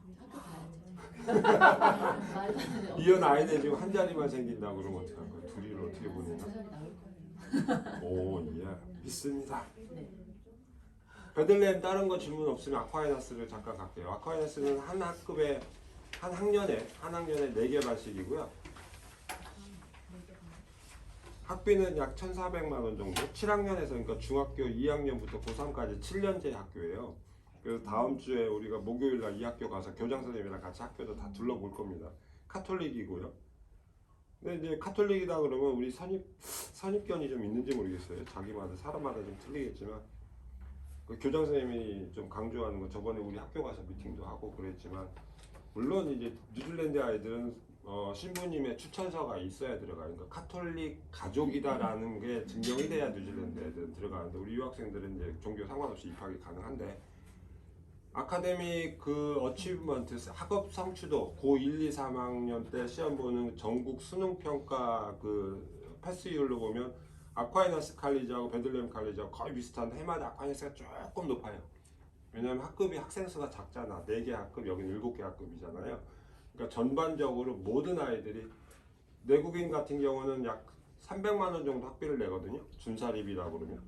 우리 학교 가야죠. 말도 안 돼요. 이어 나인에 지금 한 자리만 생긴다고 그러면 어떡할 거예요? 둘이를 어떻게 두 보내나? 자리 나올 거예요. 오, 예. 믿습니다. 네. 베들레헴 다른 거 질문 없으면 아쿠아이나스를 잠깐 갈게요. 아쿠아이나스는 한 학급에 한 학년에 4개 반씩이고요. 학비는 약 1,400만 원 정도. 7학년에서 그러니까 중학교 2학년부터 고3까지 7년제 학교예요. 그래서 다음 주에 우리가 목요일 날 이 학교 가서 교장 선생님이랑 같이 학교도 다 둘러볼 겁니다. 카톨릭이고요. 근데 이제 카톨릭이다 그러면 우리 선입견이 좀 있는지 모르겠어요. 자기마다 사람마다 좀 틀리겠지만 그 교장 선생님이 좀 강조하는 거 저번에 우리 학교 가서 미팅도 하고 그랬지만 물론 이제 뉴질랜드 아이들은 신부님의 추천서가 있어야 들어가요. 그러니까 카톨릭 가족이다라는 게 증명이 돼야 뉴질랜드 애들은 들어가는데 우리 유학생들은 이제 종교 상관없이 입학이 가능한데 아카데믹 그 어치브먼트 학업 성취도 고1, 2, 3학년 때 시험 보는 전국 수능 평가 그 패스율로 보면 아쿠아이나스 칼리지하고 베들레헴 칼리지하고 거의 비슷한데 해마다 아쿠아이나스가 조금 높아요. 왜냐하면 학급이 학생 수가 작잖아. 4개 학급, 여기는 7개 학급이잖아요. 그러니까 전반적으로 모든 아이들이 내국인 같은 경우는 약 300만 원 정도 학비를 내거든요. 준사립이라고 그러면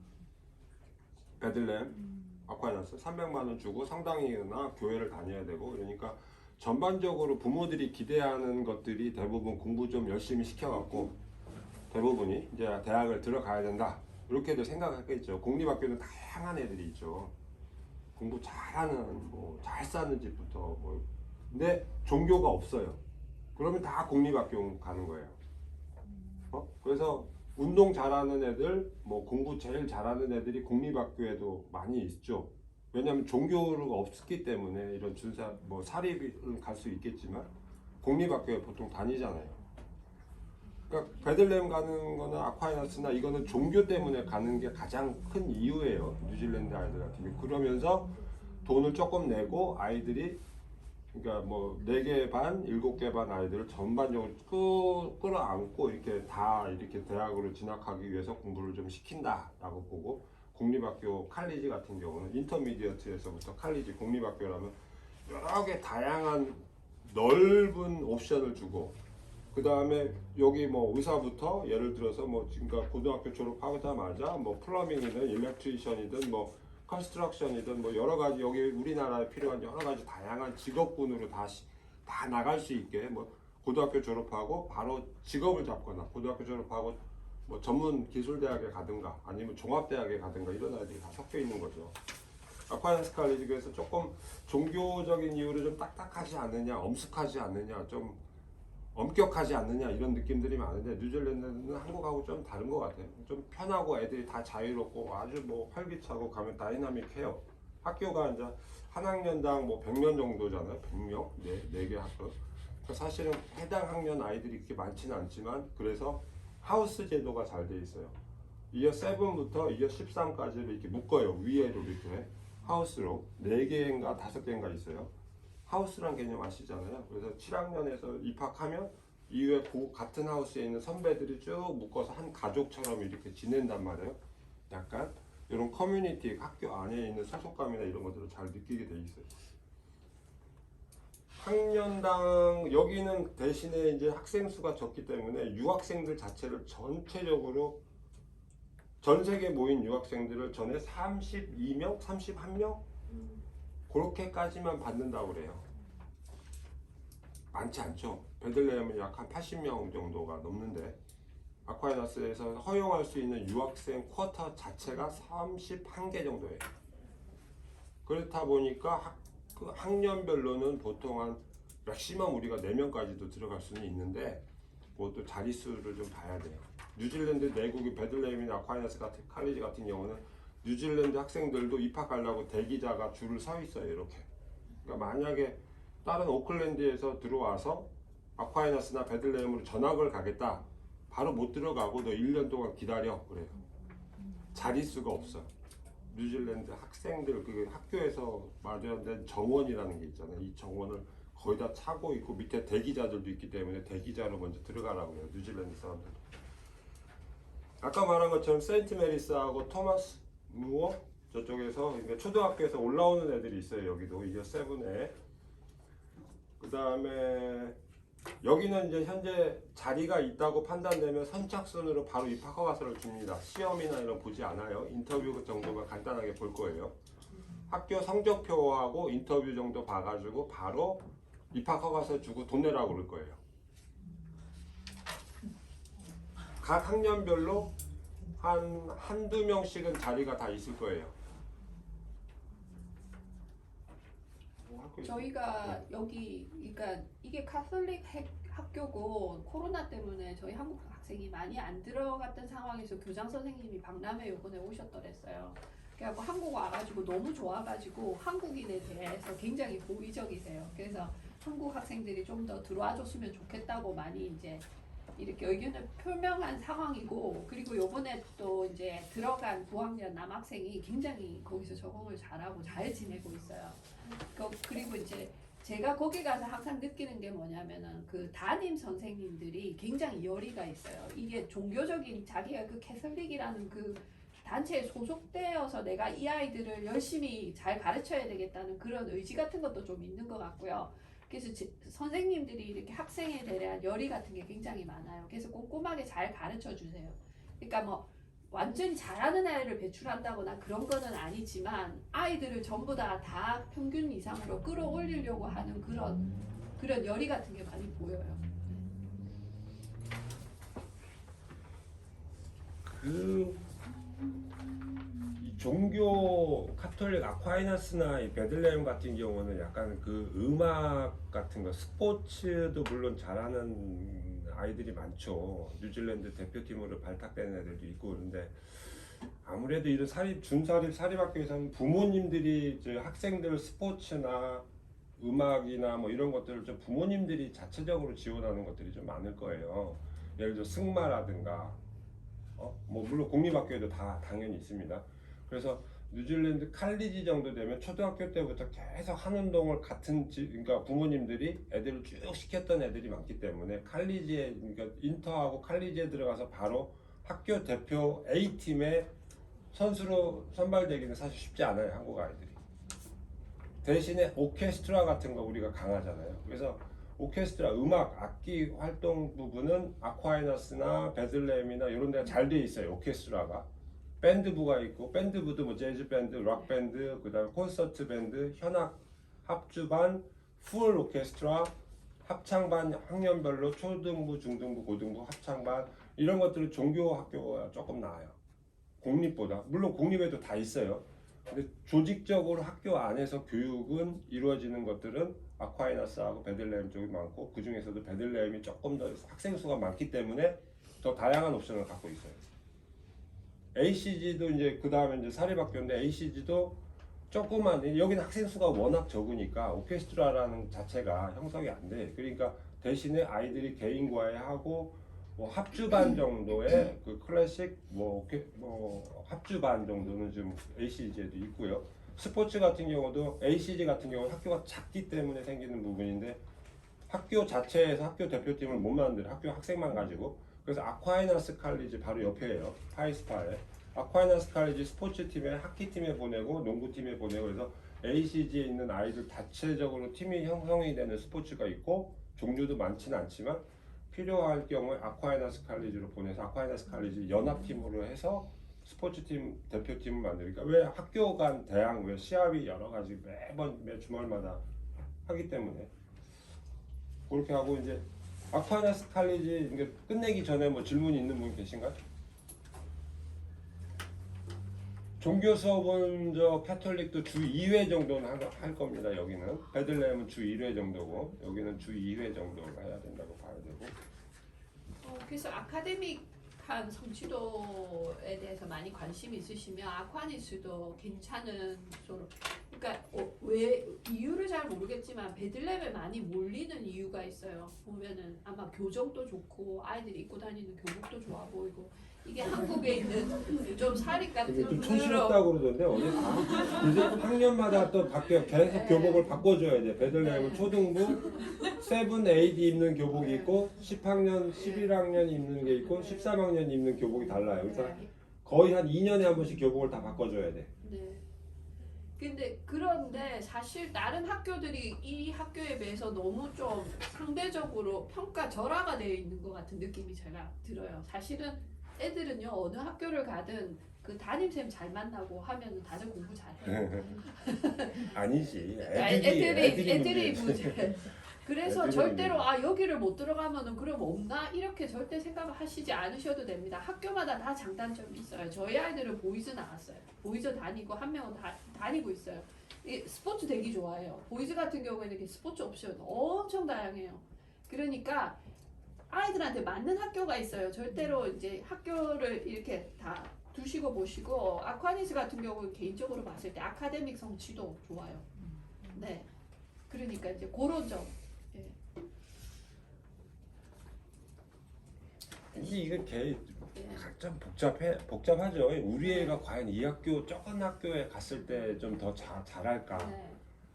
베들레헴 아쿠아이나스 300만 원 주고 성당이나 교회를 다녀야 되고 그러니까 전반적으로 부모들이 기대하는 것들이 대부분 공부 좀 열심히 시켜갖고 대부분이 이제 대학을 들어가야 된다 이렇게도 생각하겠죠. 공립학교는 다양한 애들이 있죠. 공부 잘하는 뭐 잘 사는 집부터 뭐 근데 종교가 없어요. 그러면 다 공립학교 가는 거예요. 그래서 운동 잘하는 애들, 뭐 공부 제일 잘하는 애들이 공립학교에도 많이 있죠. 왜냐하면 종교가 없기 때문에 이런 준사, 뭐 사립은 갈 수 있겠지만 공립학교에 보통 다니잖아요. 그러니까 베들레헴 가는 거나 아쿠아이나스나 이거는 종교 때문에 가는 게 가장 큰 이유예요. 뉴질랜드 아이들 같은 경우. 그러면서 돈을 조금 내고 아이들이 그러니까 뭐 4개 반, 7개 반 아이들을 전반적으로 끌어안고 이렇게 다 이렇게 대학으로 진학하기 위해서 공부를 좀 시킨다라고 보고, 공립학교 칼리지 같은 경우는 인터미디어트에서부터 칼리지 공립학교라면 여러 개 다양한 넓은 옵션을 주고, 그 다음에 여기 뭐 의사부터 예를 들어서 뭐 지금까 고등학교 졸업하자마자 뭐 플러밍이든 일렉트리션이든 뭐 컨스트럭션이든 뭐 여러 가지 여기 우리나라에 필요한 여러 가지 다양한 직업군으로 다 나갈 수 있게, 뭐 고등학교 졸업하고 바로 직업을 잡거나 고등학교 졸업하고 뭐 전문 기술대학에 가든가 아니면 종합대학에 가든가 이런 아이들이 다 섞여 있는 거죠. 아쿠아이언스 칼리지 그래서 조금 종교적인 이유로 좀 딱딱하지 않느냐, 엄숙하지 않느냐, 좀 엄격하지 않느냐 이런 느낌들이 많은데, 뉴질랜드는 한국하고 좀 다른 것 같아요. 좀 편하고 애들이 다 자유롭고 아주 뭐 활기차고 가면 다이나믹해요. 학교가 이제 한 학년당 뭐 100명 정도잖아요. 100명, 네 개 학교. 그러니까 사실은 해당 학년 아이들이 그렇게 많지는 않지만, 그래서 하우스 제도가 잘 돼 있어요. 이어 7부터 이어 13까지를 이렇게 묶어요. 위에로 이렇게 하우스로 4개인가 5개인가 있어요. 하우스란 개념 아시잖아요. 그래서 7학년에서 입학하면 이후에 같은 하우스에 있는 선배들이 쭉 묶어서 한 가족처럼 이렇게 지낸단 말이에요. 약간 이런 커뮤니티, 학교 안에 있는 소속감이나 이런 것들을 잘 느끼게 돼 있어요. 학년당 여기는 대신에 이제 학생 수가 적기 때문에 유학생들 자체를 전체적으로 전 세계 모인 유학생들을 전에 32명, 31명 그렇게까지만 받는다고 그래요. 많지 않죠. 베들레헴은 약 한 80명 정도가 넘는데, 아쿠아이너스에서 허용할 수 있는 유학생 쿼터 자체가 31개 정도예요. 그렇다 보니까 그 학년별로는 보통 한 맥시멈 우리가 4명까지도 들어갈 수는 있는데, 그것도 자릿수를 좀 봐야 돼요. 뉴질랜드 내국의 베들레헴이나 아쿠아이너스 같은 칼리지 같은 경우는 뉴질랜드 학생들도 입학하려고 대기자가 줄을 서 있어요. 이렇게. 그러니까 만약에 다른 오클랜드에서 들어와서 아쿠아이너스나 베들레헴으로 전학을 가겠다, 바로 못 들어가고 너 1년 동안 기다려 그래요. 자릿수가 없어. 뉴질랜드 학생들 그 학교에서 마련된 정원이라는 게 있잖아요. 이 정원을 거의 다 차고 있고 밑에 대기자들도 있기 때문에 대기자로 먼저 들어가라고 해요. 뉴질랜드 사람들. 아까 말한 것처럼 세인트 메리스하고 토마스 무어 저쪽에서 그러니까 초등학교에서 올라오는 애들이 있어요. 여기도 이게 7에. 그 다음에 여기는 이제 현재 자리가 있다고 판단되면 선착순으로 바로 입학 허가서를 줍니다. 시험이나 이런 보지 않아요. 인터뷰 정도만 간단하게 볼 거예요. 학교 성적표하고 인터뷰 정도 봐가지고 바로 입학 허가서 주고 돈 내라고 그럴 거예요. 각 학년별로 한두 명씩은 자리가 다 있을 거예요. 저희가 여기 그러니까 이게 카톨릭 학교고 코로나 때문에 저희 한국 학생이 많이 안 들어갔던 상황에서 교장 선생님이 박람회 요번에 오셨더랬어요. 그래서 한국 와가지고 너무 좋아가지고 한국인에 대해서 굉장히 호의적이세요. 그래서 한국 학생들이 좀 더 들어와줬으면 좋겠다고 많이 이제 이렇게 의견을 표명한 상황이고, 그리고 요번에 또 이제 들어간 9학년 남학생이 굉장히 거기서 적응을 잘하고 잘 지내고 있어요. 그리고 이제 제가 거기 가서 항상 느끼는 게 뭐냐면은 그 담임 선생님들이 굉장히 열의가 있어요. 이게 종교적인 자기가 그 캐슬릭이라는 그 단체에 소속되어서 내가 이 아이들을 열심히 잘 가르쳐야 되겠다는 그런 의지 같은 것도 좀 있는 것 같고요. 그래서 선생님들이 이렇게 학생에 대한 열의 같은 게 굉장히 많아요. 그래서 꼼꼼하게 잘 가르쳐 주세요. 그러니까 뭐 완전히 잘하는 아이를 배출한다거나 그런 거는 아니지만 아이들을 전부 다 평균 이상으로 끌어올리려고 하는 그런 열의 같은 게 많이 보여요. 이 종교 카톨릭 아쿠아이너스나 이 베들레헴 같은 경우는 약간 그 음악 같은 거 스포츠도 물론 잘하는 아이들이 많죠. 뉴질랜드 대표팀으로 발탁되는 애들도 있고. 그런데 아무래도 이런 사립학교에서는 부모님들이 이제 학생들 스포츠나 음악이나 뭐 이런 것들을 좀 부모님들이 자체적으로 지원하는 것들이 좀 많을 거예요. 예를 들어 승마라든가 뭐 물론 공립학교에도 다 당연히 있습니다. 그래서 뉴질랜드 칼리지 정도 되면 초등학교 때부터 계속 한 운동을 그러니까 부모님들이 애들을 쭉 시켰던 애들이 많기 때문에 칼리지에 그러니까 인터하고 칼리지에 들어가서 바로 학교 대표 A팀의 선수로 선발되기는 사실 쉽지 않아요, 한국 아이들이. 대신에 오케스트라 같은 거 우리가 강하잖아요. 그래서 오케스트라 음악 악기 활동 부분은 아쿠아이너스나 베들레헴이나 이런 데가 잘 돼 있어요. 오케스트라가 밴드부가 있고 밴드부도 뭐 재즈 밴드, 락 밴드, 그다음에 콘서트 밴드, 현악 합주반, 풀 오케스트라, 합창반 학년별로 초등부, 중등부, 고등부 합창반 이런 것들은 종교 학교가 조금 나아요. 공립보다. 물론 공립에도 다 있어요. 근데 조직적으로 학교 안에서 교육은 이루어지는 것들은 아쿠아이너스하고 베들레헴 쪽이 많고 그 중에서도 베들레헴이 조금 더 학생 수가 많기 때문에 더 다양한 옵션을 갖고 있어요. ACG도 이제 그 다음에 이제 사립학교인데 ACG도 조그만 여기는 학생 수가 워낙 적으니까 오케스트라라는 자체가 형성이 안 돼. 그러니까 대신에 아이들이 개인 과외하고 뭐 합주반 정도의 그 클래식 뭐 합주반 정도는 지금 ACG에도 있고요. 스포츠 같은 경우도 ACG 같은 경우는 학교가 작기 때문에 생기는 부분인데 학교 자체에서 학교 대표팀을 못 만들어. 학교 학생만 가지고. 그래서 아쿠아이너스 칼리지 바로 옆에예요. 파이스파에. 아쿠아이너스 칼리지 스포츠팀에 하키팀에 보내고 농구팀에 보내고 그래서 ACG에 있는 아이들 자체적으로 팀이 형성이 되는 스포츠가 있고 종류도 많지는 않지만 필요할 경우에 아쿠아이너스 칼리지로 보내서 아쿠아이너스 칼리지 연합팀으로 해서 스포츠팀 대표팀을 만드니까 왜 학교 간 대항 왜 시합이 여러 가지 매 주말마다 하기 때문에 그렇게 하고 이제 아쿠아이너스 칼리지 이게 끝내기 전에 뭐 질문 있는 분 계신가요? 종교 수업은 저 캐톨릭도 주 2회 정도는 할 겁니다. 여기는 베들레헴은 주 1회 정도고 여기는 주 2회 정도를 해야 된다고 봐야 되고. 그래서 아카데믹한 성취도에 대해서 많이 관심이 있으시면 아쿠아니스도 괜찮은 졸업. 그러니까 왜 이유를 잘 모르겠지만 베들레헴에 많이 몰리는 이유가 있어요. 보면은 아마 교정도 좋고 아이들이 입고 다니는 교복도 좋아 보이고 이게 한국에 있는 좀 사립 같은 이게 좀 촌스럽다고 그러던데 어디 이제 학년마다 또 바뀌어 계속 교복을 바꿔줘야 돼. 베들레헴은 초등부 7, 8 입는 교복이 있고 10학년, 11학년 입는 게 있고 13학년 입는 교복이 달라요. 그래서 거의 한 2년에 한 번씩 교복을 다 바꿔줘야 돼. 네. 그런데 사실 다른 학교들이 이 학교에 비해서 너무 좀 상대적으로 평가 절하가 되어 있는 것 같은 느낌이 제가 들어요. 사실은 애들은요 어느 학교를 가든 그 담임쌤 잘 만나고 하면은 다들 공부 잘해요. 아니지. 애들이 문제지. 문제. 그래서 애들이 절대로 여기를 못 들어가면은 그럼 없나 이렇게 절대 생각하시지 않으셔도 됩니다. 학교마다 다 장단점이 있어요. 저희 아이들은 보이즈 나왔어요. 보이즈 다니고 한 명은 다니고 있어요. 스포츠 되게 좋아해요. 보이즈 같은 경우에는 이렇게 스포츠 옵션 엄청 다양해요. 그러니까 아이들한테 맞는 학교가 있어요. 절대로 이제 학교를 이렇게 다 두시고 보시고 아쿠아니스 같은 경우는 개인적으로 봤을 때 아카데믹 성취도 좋아요. 네. 그러니까 이제 그런 점. 예. 근데 이게 좀 복잡하죠. 우리 애가 과연 이 학교 적은 학교에 갔을 때 좀 더 잘할까? 네.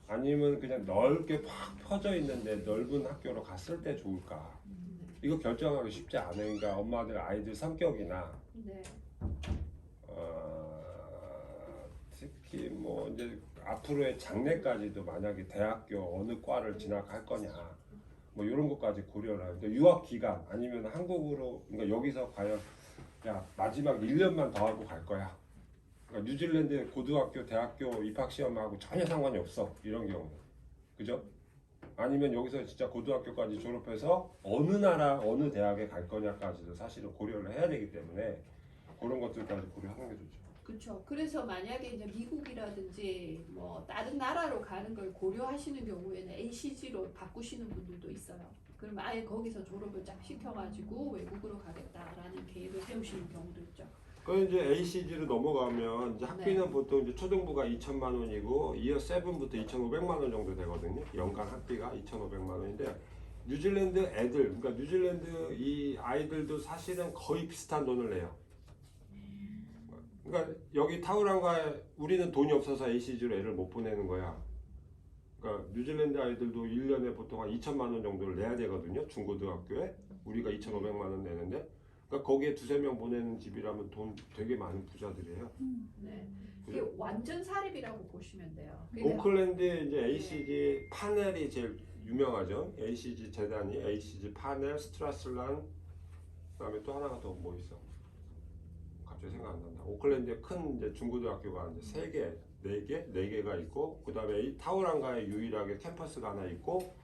아니면 그냥 넓게 팍 퍼져 있는데 넓은 학교로 갔을 때 좋을까? 이거 결정하기 쉽지 않으니까 엄마들 아이들 성격이나 네. 특히 뭐 이제 앞으로의 장래까지도 만약에 대학교 어느 과를 진학할 거냐 뭐 이런 것까지 고려를 하는데 유학 기간 아니면 한국으로 그러니까 여기서 과연 야 마지막 1년만 더 하고 갈 거야. 그러니까 뉴질랜드 고등학교 대학교 입학 시험하고 전혀 상관이 없어 이런 경우는 그죠? 아니면 여기서 진짜 고등학교까지 졸업해서 어느 나라 어느 대학에 갈 거냐까지도 사실은 고려를 해야 되기 때문에 그런 것들까지 고려하는 게 좋죠. 그렇죠. 그래서 만약에 이제 미국이라든지 뭐 다른 나라로 가는 걸 고려하시는 경우에는 ACG로 바꾸시는 분들도 있어요. 그럼 아예 거기서 졸업을 쫙 시켜가지고 외국으로 가겠다라는 계획을 세우시는 경우도 있죠. 그 이제 ACG로 넘어가면 이제 학비는 네. 보통 이제 초등부가 2천만 원이고 이어 7부터 2,500만 원 정도 되거든요. 연간 학비가 2,500만 원인데 뉴질랜드 애들 그러니까 뉴질랜드 이 아이들도 사실은 거의 비슷한 돈을 내요. 그러니까 여기 타우랑가에 우리는 돈이 없어서 ACG로 애를 못 보내는 거야. 그러니까 뉴질랜드 아이들도 1년에 보통 한 2천만 원 정도를 내야 되거든요. 중고등학교에. 우리가 2,500만 원 내는데. 그러니까 거기에 두세 명 보내는 집이라면 돈 되게 많은 부자들이에요. 네. 그죠? 이게 완전 사립이라고 보시면 돼요. 그러니까 오클랜드에 이제 ACG 파넬이 제일 유명하죠. ACG 재단이 ACG 파넬, 스트라슬란, 그다음에 또 하나가 더 뭐 있어? 갑자기 생각 안 난다. 오클랜드에 큰 이제 중고등학교가 이제 3개, 4개, 4개가 있고, 그다음에 타우랑가에 유일하게 캠퍼스가 하나 있고,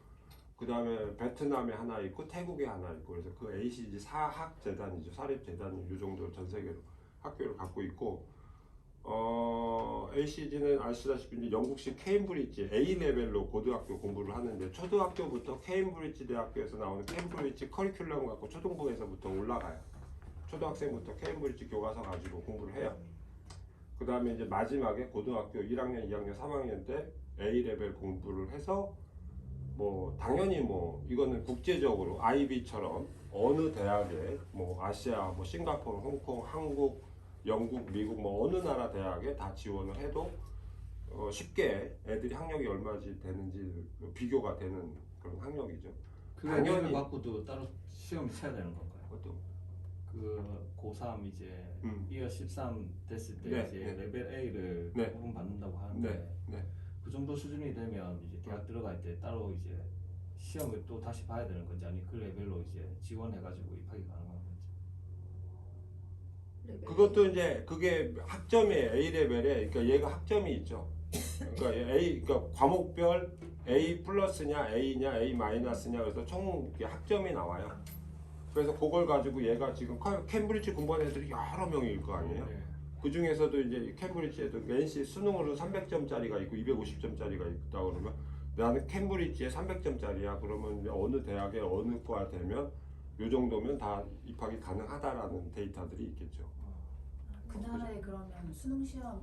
그다음에 베트남에 하나 있고, 태국에 하나 있고, 그래서 그 ACG 사학 재단이죠. 사립 재단이 이 정도 전 세계로 학교를 갖고 있고. ACG는 아시다시피 이제 영국식 케임브리지 A 레벨로 고등학교 공부를 하는데 초등학교부터 케임브리지 대학교에서 나오는 케임브리지 커리큘럼 갖고 초등부에서부터 올라가요. 초등학생부터 케임브리지 교과서 가지고 공부를 해요. 그 다음에 이제 마지막에 고등학교 1학년, 2학년, 3학년 때 A 레벨 공부를 해서 뭐 당연히 뭐 이거는 국제적으로 IB처럼 어느 대학에 뭐 아시아, 뭐 싱가포르, 홍콩, 한국, 영국, 미국 뭐 어느 나라 대학에 다 지원을 해도 쉽게 애들이 학력이 얼마지 되는지 비교가 되는 그런 학력이죠. 그 당연히- 레벨을 갖고도 따로 시험 쳐야 되는 건가요? 그것도 그 고3 이제 음. 2월 13 됐을 때 네, 이제 네. 레벨 A를 네. 부분 받는다고 하는데 네, 네. 그 정도 수준이 되면 이제 대학 들어갈 때 따로 이제 시험을 또 다시 봐야 되는 건지 아니 그 레벨로 이제 지원해가지고 입학이 가능한 건지. 그것도 이제 그게 학점이에요. A 레벨에 그러니까 얘가 학점이 있죠. 그러니까 그러니까 과목별 A 플러스냐 A냐 A 마이너스냐 그래서 총 이게 학점이 나와요. 그래서 그걸 가지고 얘가 지금 캠브리지 공부하는 애들이 여러 명일 거 아니에요. 네. 그 중에서도 이제 캠브리지에도 NC 수능으로 300점짜리가 있고 250점짜리가 있다 그러면 나는 캠브리지에 300점짜리야. 그러면 이제 어느 대학에 어느 과 되면 요 정도면 다 입학이 가능하다라는 데이터들이 있겠죠. 그 나라에 그러면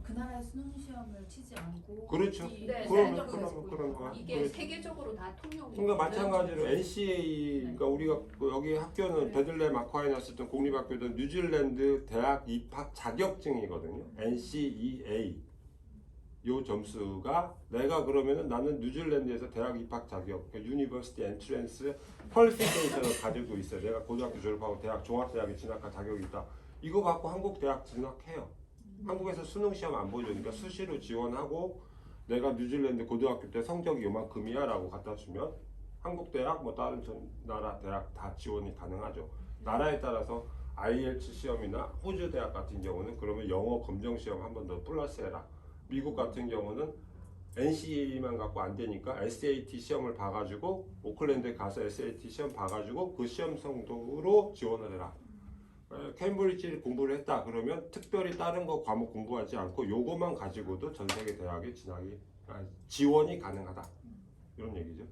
그 나라의 수능 시험을 치지 않고 그렇죠. 네, 그런 거. 이게 세계적으로 다 통용. 그러니까 마찬가지로 NCA 그러니까 우리가 그 여기 학교는 베들레헴 아쿠아이너스든 공립학교든 뉴질랜드 대학 입학 자격증이거든요. NCEA 요 점수가 내가 그러면은 나는 뉴질랜드에서 대학 입학 자격, 유니버시티 엔트랜스 퀄리피케이션을 가지고 있어요. 내가 고등학교 졸업하고 대학 종합대학에 진학할 자격이 있다. 이거 갖고 한국 대학 진학해요. 한국에서 수능 시험 안 보여주니까 수시로 지원하고 내가 뉴질랜드 고등학교 때 성적이 요만큼이야라고 갖다 주면 한국 대학 뭐 다른 전 나라 대학 다 지원이 가능하죠. 나라에 따라서 IELTS 시험이나 호주 대학 같은 경우는 그러면 영어 검정 시험 한 번 더 플러스해라. 미국 같은 경우는 NCA만 갖고 안 되니까 SAT 시험을 봐가지고 오클랜드에 가서 SAT 시험 봐가지고 그 시험 성적으로 지원을 해라. 캠브리지 공부를 했다 그러면 특별히 다른 거 과목 공부하지 않고 요거만 가지고도 전 세계 대학에 지원이 가능하다 이런 얘기죠.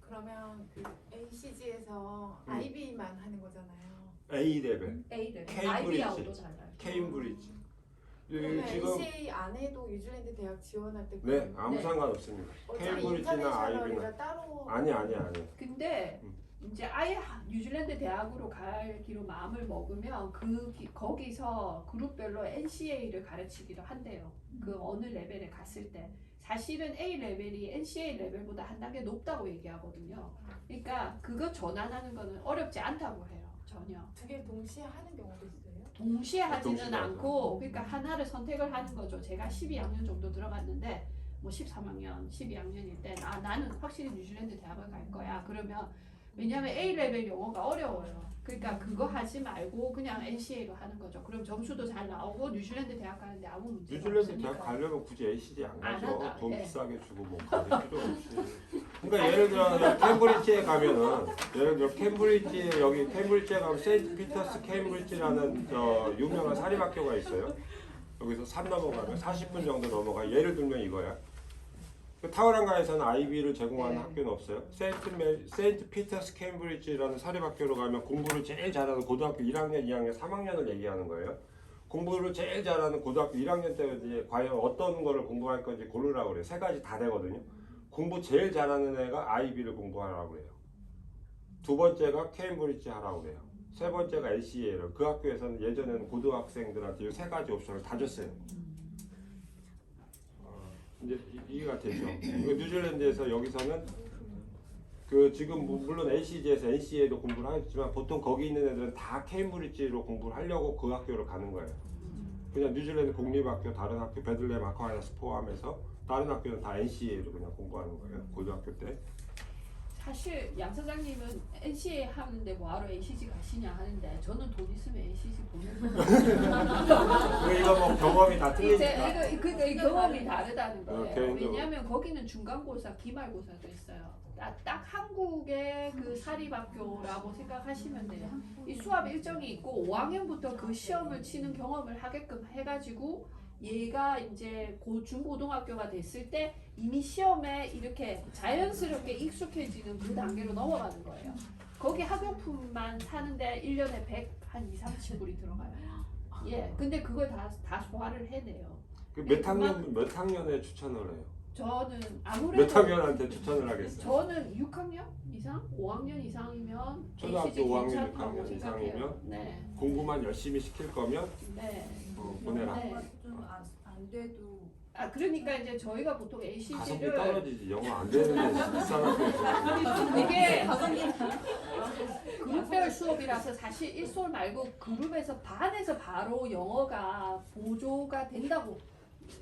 그러면 그 ACG에서 IB만 하는 거잖아요. A 레벨, A를 케임브리지. IB하고도 달라요. 케임브리지. 그러면 지금 NCA 안에도 뉴질랜드 대학 지원할 때 네 그럼 아무 상관없습니다. 어차피 케임브리지나 아이비나 인터내셔널이라 따로 아니. 근데 이제 아예 뉴질랜드 대학으로 갈 기로 마음을 먹으면 거기서 그룹별로 NCA를 가르치기도 한대요. 그 어느 레벨에 갔을 때 사실은 A 레벨이 NCA 레벨보다 한 단계 높다고 얘기하거든요. 그러니까 그거 전환하는 거는 어렵지 않다고 해요. 전혀. 두 개 동시에 하는 경우도 있어요. 동시에 하지는 동시에 않고 그러니까 하나를 선택을 하는 거죠. 제가 12학년 정도 들어갔는데 뭐 13학년, 12학년일 때 나는 확실히 뉴질랜드 대학을 갈 거야. 그러면 왜냐하면 A 레벨 영어가 어려워요. 그러니까 그거 하지 말고 그냥 NCA로 하는 거죠. 그럼 점수도 잘 나오고 뉴질랜드 대학 가는데 아무 문제가 뉴질랜드 없으니까. 대학 가려면 굳이 ACG 안 안 가죠. 한다. 돈 네. 비싸게 주고 뭐 가질 필요 없이. 그러니까 예를 들어 캠브리지에 가면은 예를 들어 캠브리지에 여기 캠브리지에 가면 세인트 피터스 캠브리지라는 저 유명한 사립학교가 있어요. 여기서 산 넘어가면 40분 정도 넘어가. 예를 들면 이거야. 그 타워랑가에서는 IB를 제공하는 학교는 없어요. 세인트 피터스 캠브리지라는 사립학교로 가면 공부를 제일 잘하는 고등학교 1학년, 2학년, 3학년을 얘기하는 거예요. 공부를 제일 잘하는 고등학교 1학년 때 이제 과연 어떤 거를 공부할 건지 고르라고 그래요. 세 가지 다 되거든요. 공부 제일 잘하는 애가 IB를 공부하라고 그래요. 두 번째가 케임브리지 하라고 그래요. 세 번째가 LC예요. 그 학교에서는 예전에는 고등학생들한테 이 세 가지 옵션을 다 줬어요. 이제 이해가 되죠. 이거 뉴질랜드에서 여기서는 그 지금 물론 ACG에서 NCA도 공부를 하겠지만 보통 거기 있는 애들은 다 케임브리지로 공부를 하려고 그 학교를 가는 거예요. 그냥 뉴질랜드 공립학교, 다른 학교, 베들레헴 아쿠아이너스 포함해서 다른 학교는 다 NCA로 그냥 공부하는 거예요. 고등학교 때. 사실 양 사장님은 NCA 하는데 뭐하러 ACG 가시냐 하는데 저는 돈 있으면 ACG 보는 거예요. 이거 뭐 경험이 다 이제 틀리니까. 그 경험이 다르다는 거예요. 개인적으로. 왜냐하면 거기는 중간고사, 기말고사도 있어요. 딱 한국의 그 사립학교라고 생각하시면 돼요. 이 수업 일정이 있고 5학년부터 그 시험을 치는 경험을 하게끔 해가지고 얘가 이제 중고등학교가 됐을 때 이미 시험에 이렇게 자연스럽게 익숙해지는 그 단계로 넘어가는 거예요. 거기 학용품만 사는데 1년에 100한 2, 30불이 들어가요. 예, 근데 그걸 다 소화를 해내요. 몇 학년에 추천을 해요? 저는 아무래도 몇 학년한테 추천을 하겠어요? 저는 6학년 이상, 5학년 이상이면 초등학교 ACG 5학년, 괜찮다고 6학년 생각해요. 이상이면? 네, 공부만 열심히 시킬 거면 네. 보내라. 네. 좀안 돼도 아 그러니까 이제 저희가 보통 가성비 ACG를 떨어지지. 영어 안 되는 비싼 학교에서. 이게 그룹별 수업이라서 사실 1솔 말고 그룹에서 반에서 바로 영어가 보조가 된다고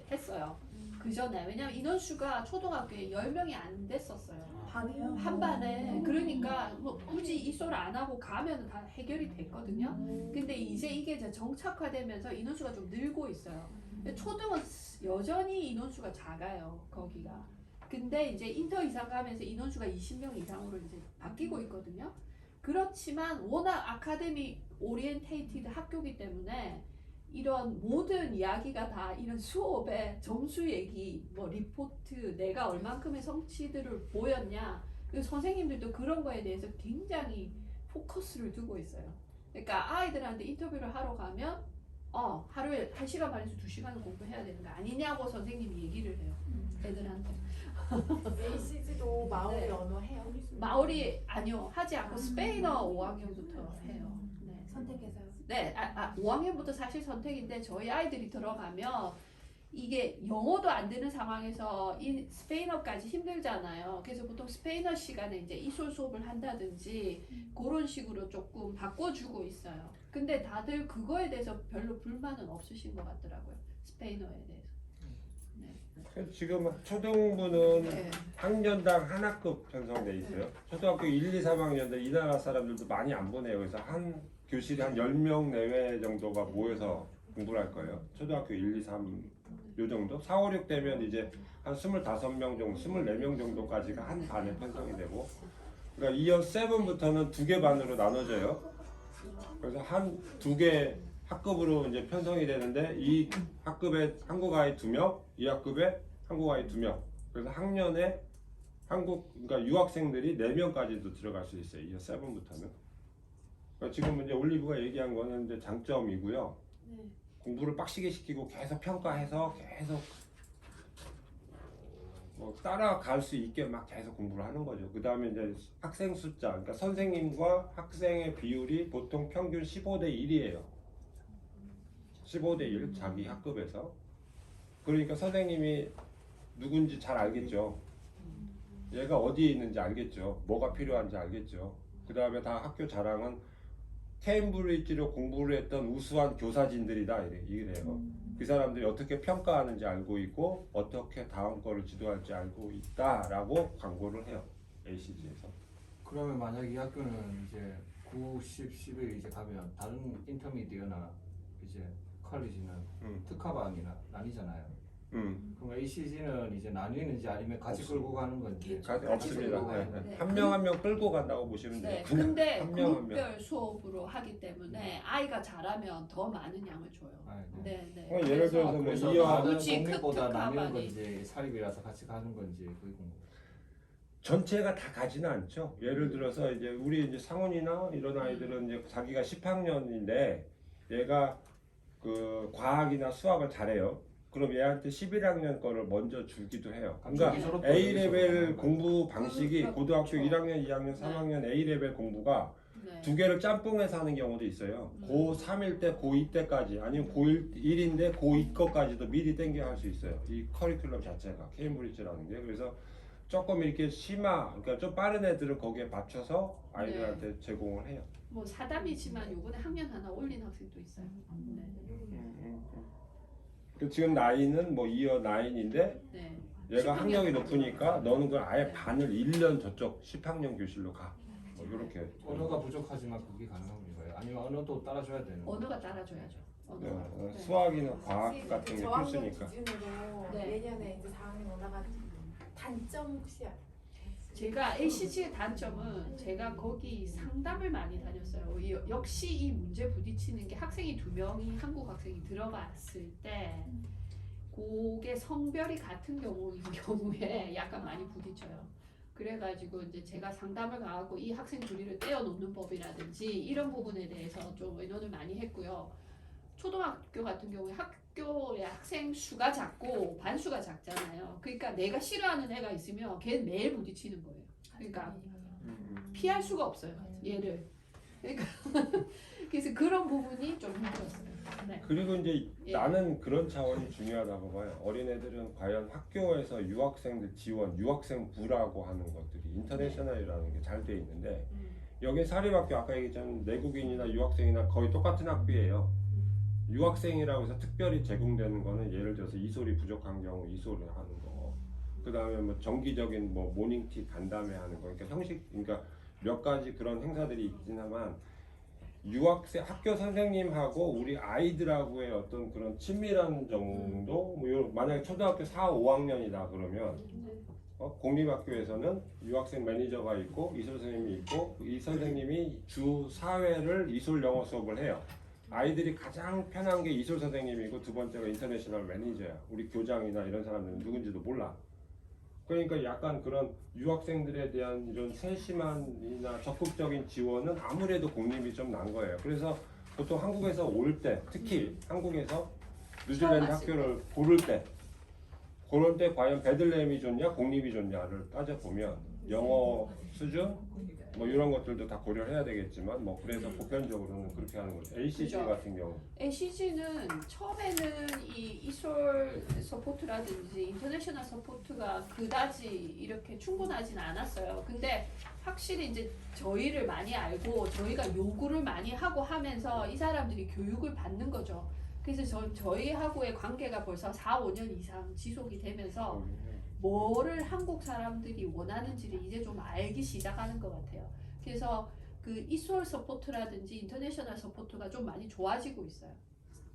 했어요. 그 전에 왜냐면 인원수가 초등학교에 10명이 안 됐었어요. 반이요. 한 반에. 그러니까 뭐 굳이 이솔 안 하고 가면 다 해결이 됐거든요. 근데 이제 이게 이제 정착화되면서 인원수가 좀 늘고 있어요. 근데 초등은 여전히 인원수가 작아요. 거기가. 근데 이제 인터 이상 가면서 인원수가 20명 이상으로 이제 바뀌고 있거든요. 그렇지만 워낙 아카데미 오리엔테이티드 학교이기 때문에 이런 모든 이야기가 다 이런 수업의 점수 얘기, 뭐 리포트, 내가 얼만큼의 성취들을 보였냐, 그 선생님들도 그런 거에 대해서 굉장히 포커스를 두고 있어요. 그러니까 아이들한테 인터뷰를 하러 가면 하루에 1시간 반에서 2시간은 공부해야 되는 거 아니냐고 선생님이 얘기를 해요. 애들한테. ACG도 마오리 네. 언어 해요? 마오리 아니요, 하지 않고 스페인어 5학년부터 해요. 네. 선택해서요. 네, 5학년부터 사실 선택인데 저희 아이들이 들어가면 이게 영어도 안 되는 상황에서 이 스페인어까지 힘들잖아요. 그래서 보통 스페인어 시간에 이제 이솔 수업을 한다든지 그런 식으로 조금 바꿔주고 있어요. 근데 다들 그거에 대해서 별로 불만은 없으신 것 같더라고요. 스페인어에 대해서. 지금 초등부는 네. 학년당 한 학급 편성돼 있어요. 초등학교 1, 2, 3학년들 이 나라 사람들도 많이 안 보내요. 그래서 한 교실에 한 10명 내외 정도가 모여서 공부를 할 거예요. 초등학교 1, 2, 3 요 정도? 4, 5, 6 되면 이제 한 25명 정도, 24명 정도까지가 한 반에 편성이 되고, 그러니까 이어 7부터는 2개 반으로 나눠져요. 그래서 한 2개 학급으로 이제 편성이 되는데 이 학급에 한국 아이 2명, 이 학급에 한국 아이 2명. 그래서 학년에 그러니까 유학생들이 4명까지도 들어갈 수 있어요. 이어 7부터는. 그러니까 지금 이제 올리브가 얘기한 거는 이제 장점이고요. 네. 공부를 빡시게 시키고 계속 평가해서 계속 뭐 따라갈 수 있게 막 계속 공부를 하는 거죠. 그 다음에 이제 학생 숫자, 그러니까 선생님과 학생의 비율이 보통 평균 15대 1이에요. 15대 1 자기 학급에서. 그러니까 선생님이 누군지 잘 알겠죠. 얘가 어디에 있는지 알겠죠. 뭐가 필요한지 알겠죠. 그 다음에 다 학교 자랑은 케임브리지로 공부를 했던 우수한 교사진들이다 이래요. 그 사람들이 어떻게 평가하는지 알고 있고 어떻게 다음 거를 지도할지 알고 있다라고 광고를 해요. ACG에서. 그러면 만약 이 학교는 이제 9, 10, 11 이제 가면 다른 인터미디어나 이제 컬리지는 특화반이나 나뉘잖아요. 그럼 ACG는 이제 나뉘는지 아니면 같이 없습니다. 끌고 가는 건지. 없습니다. 끌고 가는 네. 한 명 한 명 끌고 간다고 보시면 돼요. 네, 그냥 근데 한 명 한 명. 그룹별 수업으로 하기 때문에 아이가 잘하면 더 많은 양을 줘요. 아, 네. 네, 네. 예를 들어서 뭐 그래서 이어 다른 그렇지, 공립보다 나뉘는 특화반이. 건지 사립이라서 같이 가는 건지 그게 궁금해요. 전체가 다 가지는 않죠. 예를 들어서 이제 우리 이제 상훈이나 이런 아이들은 이제 자기가 10학년인데 얘가 그 과학이나 수학을 잘해요. 그럼 얘한테 11학년 거를 먼저 주기도 해요. 그러니까 졸업도 A 레벨 여기서 공부 방식이 그렇죠. 고등학교 1학년, 2학년, 3학년 A 레벨 공부가 네. 두 개를 짬뽕해서 하는 경우도 있어요. 고 3일 때, 고 2 때까지 아니면 고 1인데 고 2 거까지도 미리 땡겨 할 수 있어요. 이 커리큘럼 자체가 케임브리지라는 게. 그래서 조금 이렇게 그러니까 좀 빠른 애들은 거기에 맞춰서 아이들한테 제공을 해요. 뭐 사담이지만 요번에 학년 하나 올린 학생도 있어요. 네. 그 지금 나이는 뭐 이어 9인데 네. 얘가 10학년 학력이 높으니까 너는 그걸 아예 네. 반을 1년 저쪽 10학년 교실로 가. 뭐 이렇게. 언어가 부족하지만 그게 가능한 건가요? 아니면 언어도 따라줘야 되는 거예요? 언어가 따라줘야죠. 네, 언어가. 네. 수학이나 과학 같은 게 저학년 필수니까. 기준으로 네. 내년에 이제 4학년 올라가는 단점 혹시 제가 ACG의 단점은 제가 거기 상담을 많이 다녔어요. 역시 이 문제 부딪히는 게 학생이 2명이 한국 학생이 들어갔을 때 그게 성별이 같은 경우에 약간 많이 부딪혀요. 그래가지고 이제 제가 상담을 가고 이 학생 둘이를 떼어놓는 법이라든지 이런 부분에 대해서 좀 의논을 많이 했고요. 초등학교 같은 경우에 학교의 학생 수가 작고 반수가 작잖아요. 그러니까 내가 싫어하는 애가 있으면 걔는 매일 부딪히는 거예요. 그러니까 피할 수가 없어요. 얘를. 그러니까 그래서 그런 부분이 좀 힘들었어요. 네. 그리고 이제 예. 나는 그런 차원이 중요하다고 봐요. 어린애들은 과연 학교에서 유학생들 지원, 유학생부라고 하는 것들이 인터내셔널이라는 게 잘 돼 있는데 여기 사립학교 아까 얘기했지만 내국인이나 유학생이나 거의 똑같은 학비예요. 유학생이라고 해서 특별히 제공되는 거는 예를 들어서 이솔이 부족한 경우 이솔을 하는 거. 그 다음에 뭐 정기적인 뭐 모닝티 간담회 하는 거. 그러니까 그러니까 몇 가지 그런 행사들이 있긴 하지만 유학생 학교 선생님하고 우리 아이들하고의 어떤 그런 친밀한 정도 만약에 초등학교 4, 5학년이다 그러면 공립학교에서는 유학생 매니저가 있고 이솔 선생님이 있고 이 선생님이 주 4회를 이솔 영어 수업을 해요. 아이들이 가장 편한 게 이솔 선생님이고 두 번째가 인터내셔널 매니저야. 우리 교장이나 이런 사람들은 누군지도 몰라. 그러니까 약간 그런 유학생들에 대한 이런 세심한이나 적극적인 지원은 아무래도 공립이 좀 난 거예요. 그래서 보통 한국에서 올 때, 특히 한국에서 뉴질랜드 처음 왔을 학교를 고를 때, 그럴 때 과연 베들레헴이 좋냐, 공립이 좋냐를 따져보면 영어 수준, 뭐 이런 것들도 다 고려를 해야 되겠지만 뭐 그래서 보편적으로는 그렇게 하는 거죠. ACG 그죠. 같은 경우. ACG는 처음에는 이 이솔 서포트라든지 인터내셔널 서포트가 그다지 이렇게 충분하진 않았어요. 근데 확실히 이제 저희를 많이 알고 저희가 요구를 많이 하고 하면서 이 사람들이 교육을 받는 거죠. 그래서 저희하고의 관계가 벌써 4, 5년 이상 지속이 되면서 뭐를 한국 사람들이 원하는지를 이제 좀 알기 시작하는 것 같아요. 그래서 그 이솔 서포트라든지 인터내셔널 서포트가 좀 많이 좋아지고 있어요.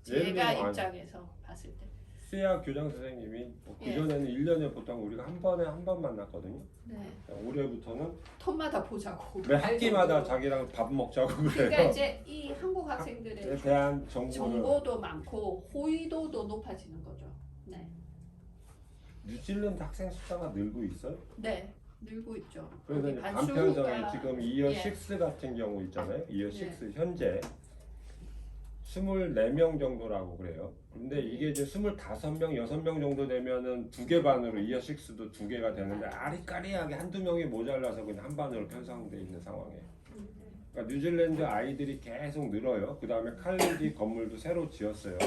예를 제가 들면 입장에서 봤을 때. 수야 교장 선생님이 뭐 예. 그전에는 1년에 보통 우리가 한 번에 한 번 만났거든요. 네. 올해부터는 텀마다 보자고. 매 학기마다 자기랑 밥 먹자고 그래요. 그러니까 이제 이 한국 학생들의 대한 정보를 정보도 많고 호의도도 높아지는 거죠. 네. 뉴질랜드 학생 숫자가 늘고 있어요. 네. 늘고 있죠. 그래서 거기 이제 반수가 반편성에 지금 이어 예. 6 같은 경우 있잖아요. 이어 6 예. 현재 24명 정도라고 그래요. 근데 이게 이제 25명, 6명 정도 되면은 2개 반으로 이어 6도 2개가 되는데 아리까리하게 한두 명이 모자라서 그냥 한 반으로 편성돼 있는 상황이에요. 그러니까 뉴질랜드 아이들이 계속 늘어요. 그 다음에 칼리지 건물도 새로 지었어요.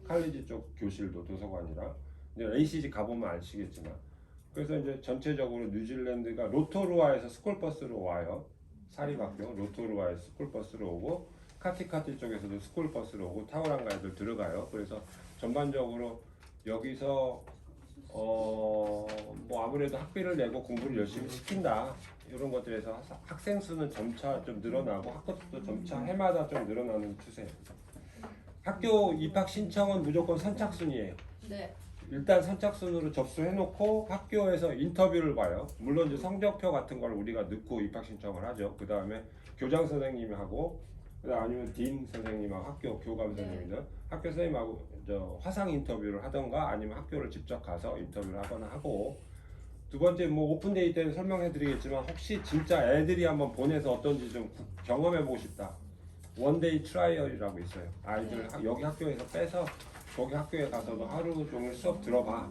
칼리지 쪽 교실도 도서관이랑. 이제 ACG 가보면 아시겠지만. 그래서 이제 전체적으로 뉴질랜드가 로토루아에서 스쿨버스로 와요. 사립학교 로토루아에서 스쿨버스로 오고 카티카티 쪽에서도 스쿨버스로 오고 타우랑가 애들 들어가요. 그래서 전반적으로 여기서 뭐 아무래도 학비를 내고 공부를 열심히 시킨다 이런 것들에서 학생 수는 점차 좀 늘어나고 학급도 점차 해마다 좀 늘어나는 추세예요. 학교 입학 신청은 무조건 선착순이에요. 네. 일단 선착순으로 접수해놓고 학교에서 인터뷰를 봐요. 물론 이제 성적표 같은 걸 우리가 넣고 입학 신청을 하죠. 그 다음에 교장 선생님이 하고, 아니면 딘 선생님하고 학교 교감 선생님들, 학교 선생님하고 화상 인터뷰를 하던가 아니면 학교를 직접 가서 인터뷰를 하거나 하고, 두 번째 뭐 오픈데이 때는 설명해드리겠지만 혹시 진짜 애들이 한번 보내서 어떤지 좀 경험해보고 싶다. 원데이 트라이얼이라고 있어요. 아이들 여기 학교에서 빼서 거기 학교에 가서도 하루 종일 수업 들어봐.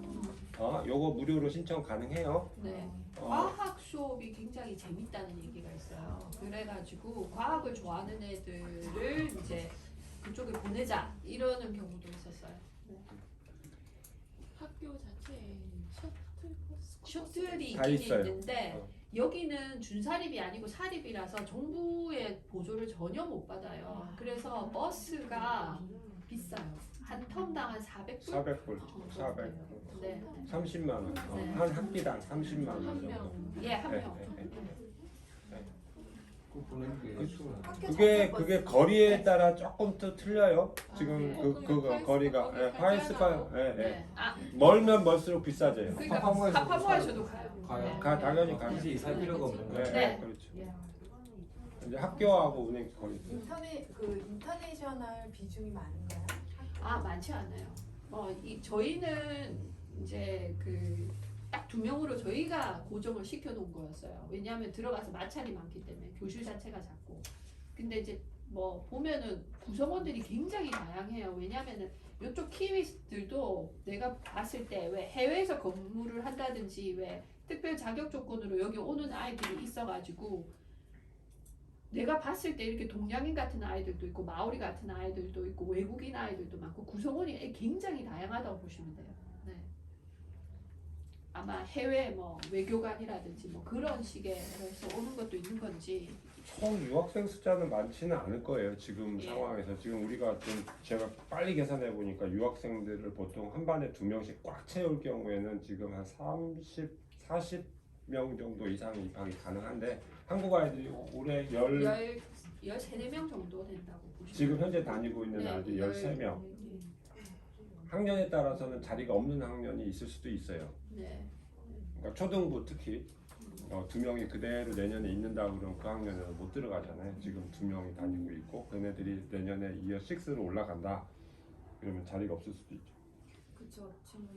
요거 무료로 신청 가능해요. 네. 어, 과학 수업이 굉장히 재밌다는 얘기가 있어요. 그래가지고 과학을 좋아하는 애들을 이제 그쪽에 보내자 이러는 경우도 있었어요. 학교 자체에 셔틀이 다 있긴 있어요. 있는데 어. 여기는 준사립이 아니고 사립이라서 정부의 보조를 전혀 못 받아요. 그래서 버스가 비싸요. 한 텀당 한 400불? 400불, 400. 네. 30만 원. 네. 한 학기당 30만 원 한 정도. 명. 예, 한 네, 명. 네, 네. 그 보내는 게 수월. 그게 거리에 따라 조금 또 틀려요. 지금 아, 그 그러면 거리가 파이스가 파이스가 네. 아, 멀면 멀수록 비싸져요. 그러니까 파파모에서도 파파모에서도 가요. 가요. 네. 당연히 가요. 굳이 살 필요가 없는 네, 거예요. 네. 그렇죠. 이제 학교하고 운행 거리. 인터내셔널 비중이 많은가요? 아, 많지 않아요. 저희는 이제 그 딱 2명으로 저희가 고정을 시켜놓은 거였어요. 왜냐하면 들어가서 마찰이 많기 때문에 교실 자체가 작고. 근데 이제 뭐 보면은 구성원들이 굉장히 다양해요. 왜냐하면은 이쪽 키위스들도 내가 봤을 때 왜 해외에서 근무를 한다든지 왜 특별 자격 조건으로 여기 오는 아이들이 있어가지고 내가 봤을 때 이렇게 동양인 같은 아이들도 있고 마오리 같은 아이들도 있고 외국인 아이들도 많고 구성원이 굉장히 다양하다고 보시면 돼요. 네. 아마 해외 뭐 외교관이라든지 뭐 그런 식의 해서 오는 것도 있는 건지. 총 유학생 숫자는 많지는 않을 거예요. 지금 예. 상황에서. 지금 우리가 좀 제가 빨리 계산해 보니까 유학생들을 보통 한 반에 2명씩 꽉 채울 경우에는 지금 한 30, 40명 정도 이상 입학이 가능한데 한국 아이들이 올해 13, 4명 정도 된다고 보시면 지금 현재 다니고 있는 네, 아이들이 13명. 학년에 따라서는 자리가 없는 학년이 있을 수도 있어요. 네. 그러니까 초등부 특히 2명이 그대로 내년에 있는다 그러면 그 학년에는 못 들어가잖아요. 지금 2명이 다니고 있고 걔네들이 내년에 이어 6로 올라간다. 그러면 자리가 없을 수도 있죠. 그쵸. 지금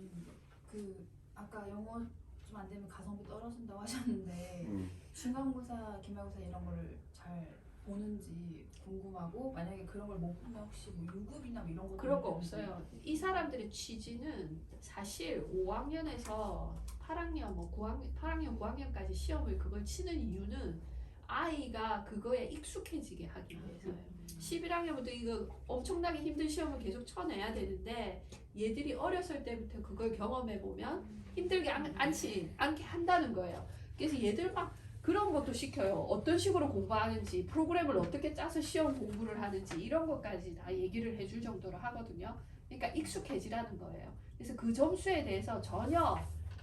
그 아까 영어 좀 안 되면 가성비 떨어진다고 하셨는데 중간고사, 기말고사 이런 거를 잘 보는지 궁금하고 만약에 그런 걸 못 보면 혹시 뭐 유급이나 뭐 이런 거 그런 거 없어요. 이 사람들의 취지는 사실 5학년에서 8학년, 뭐 9학년, 8학년, 9학년까지 시험을 그걸 치는 이유는 아이가 그거에 익숙해지게 하기 위해서예요. 11학년부터 이거 엄청나게 힘든 시험을 계속 쳐내야 되는데 얘들이 어렸을 때부터 그걸 경험해 보면 힘들게 않게 한다는 거예요. 그래서 얘들 막 그런 것도 시켜요. 어떤 식으로 공부하는지, 프로그램을 어떻게 짜서 시험 공부를 하는지 이런 것까지 다 얘기를 해줄 정도로 하거든요. 그러니까 익숙해지라는 거예요. 그래서 그 점수에 대해서 전혀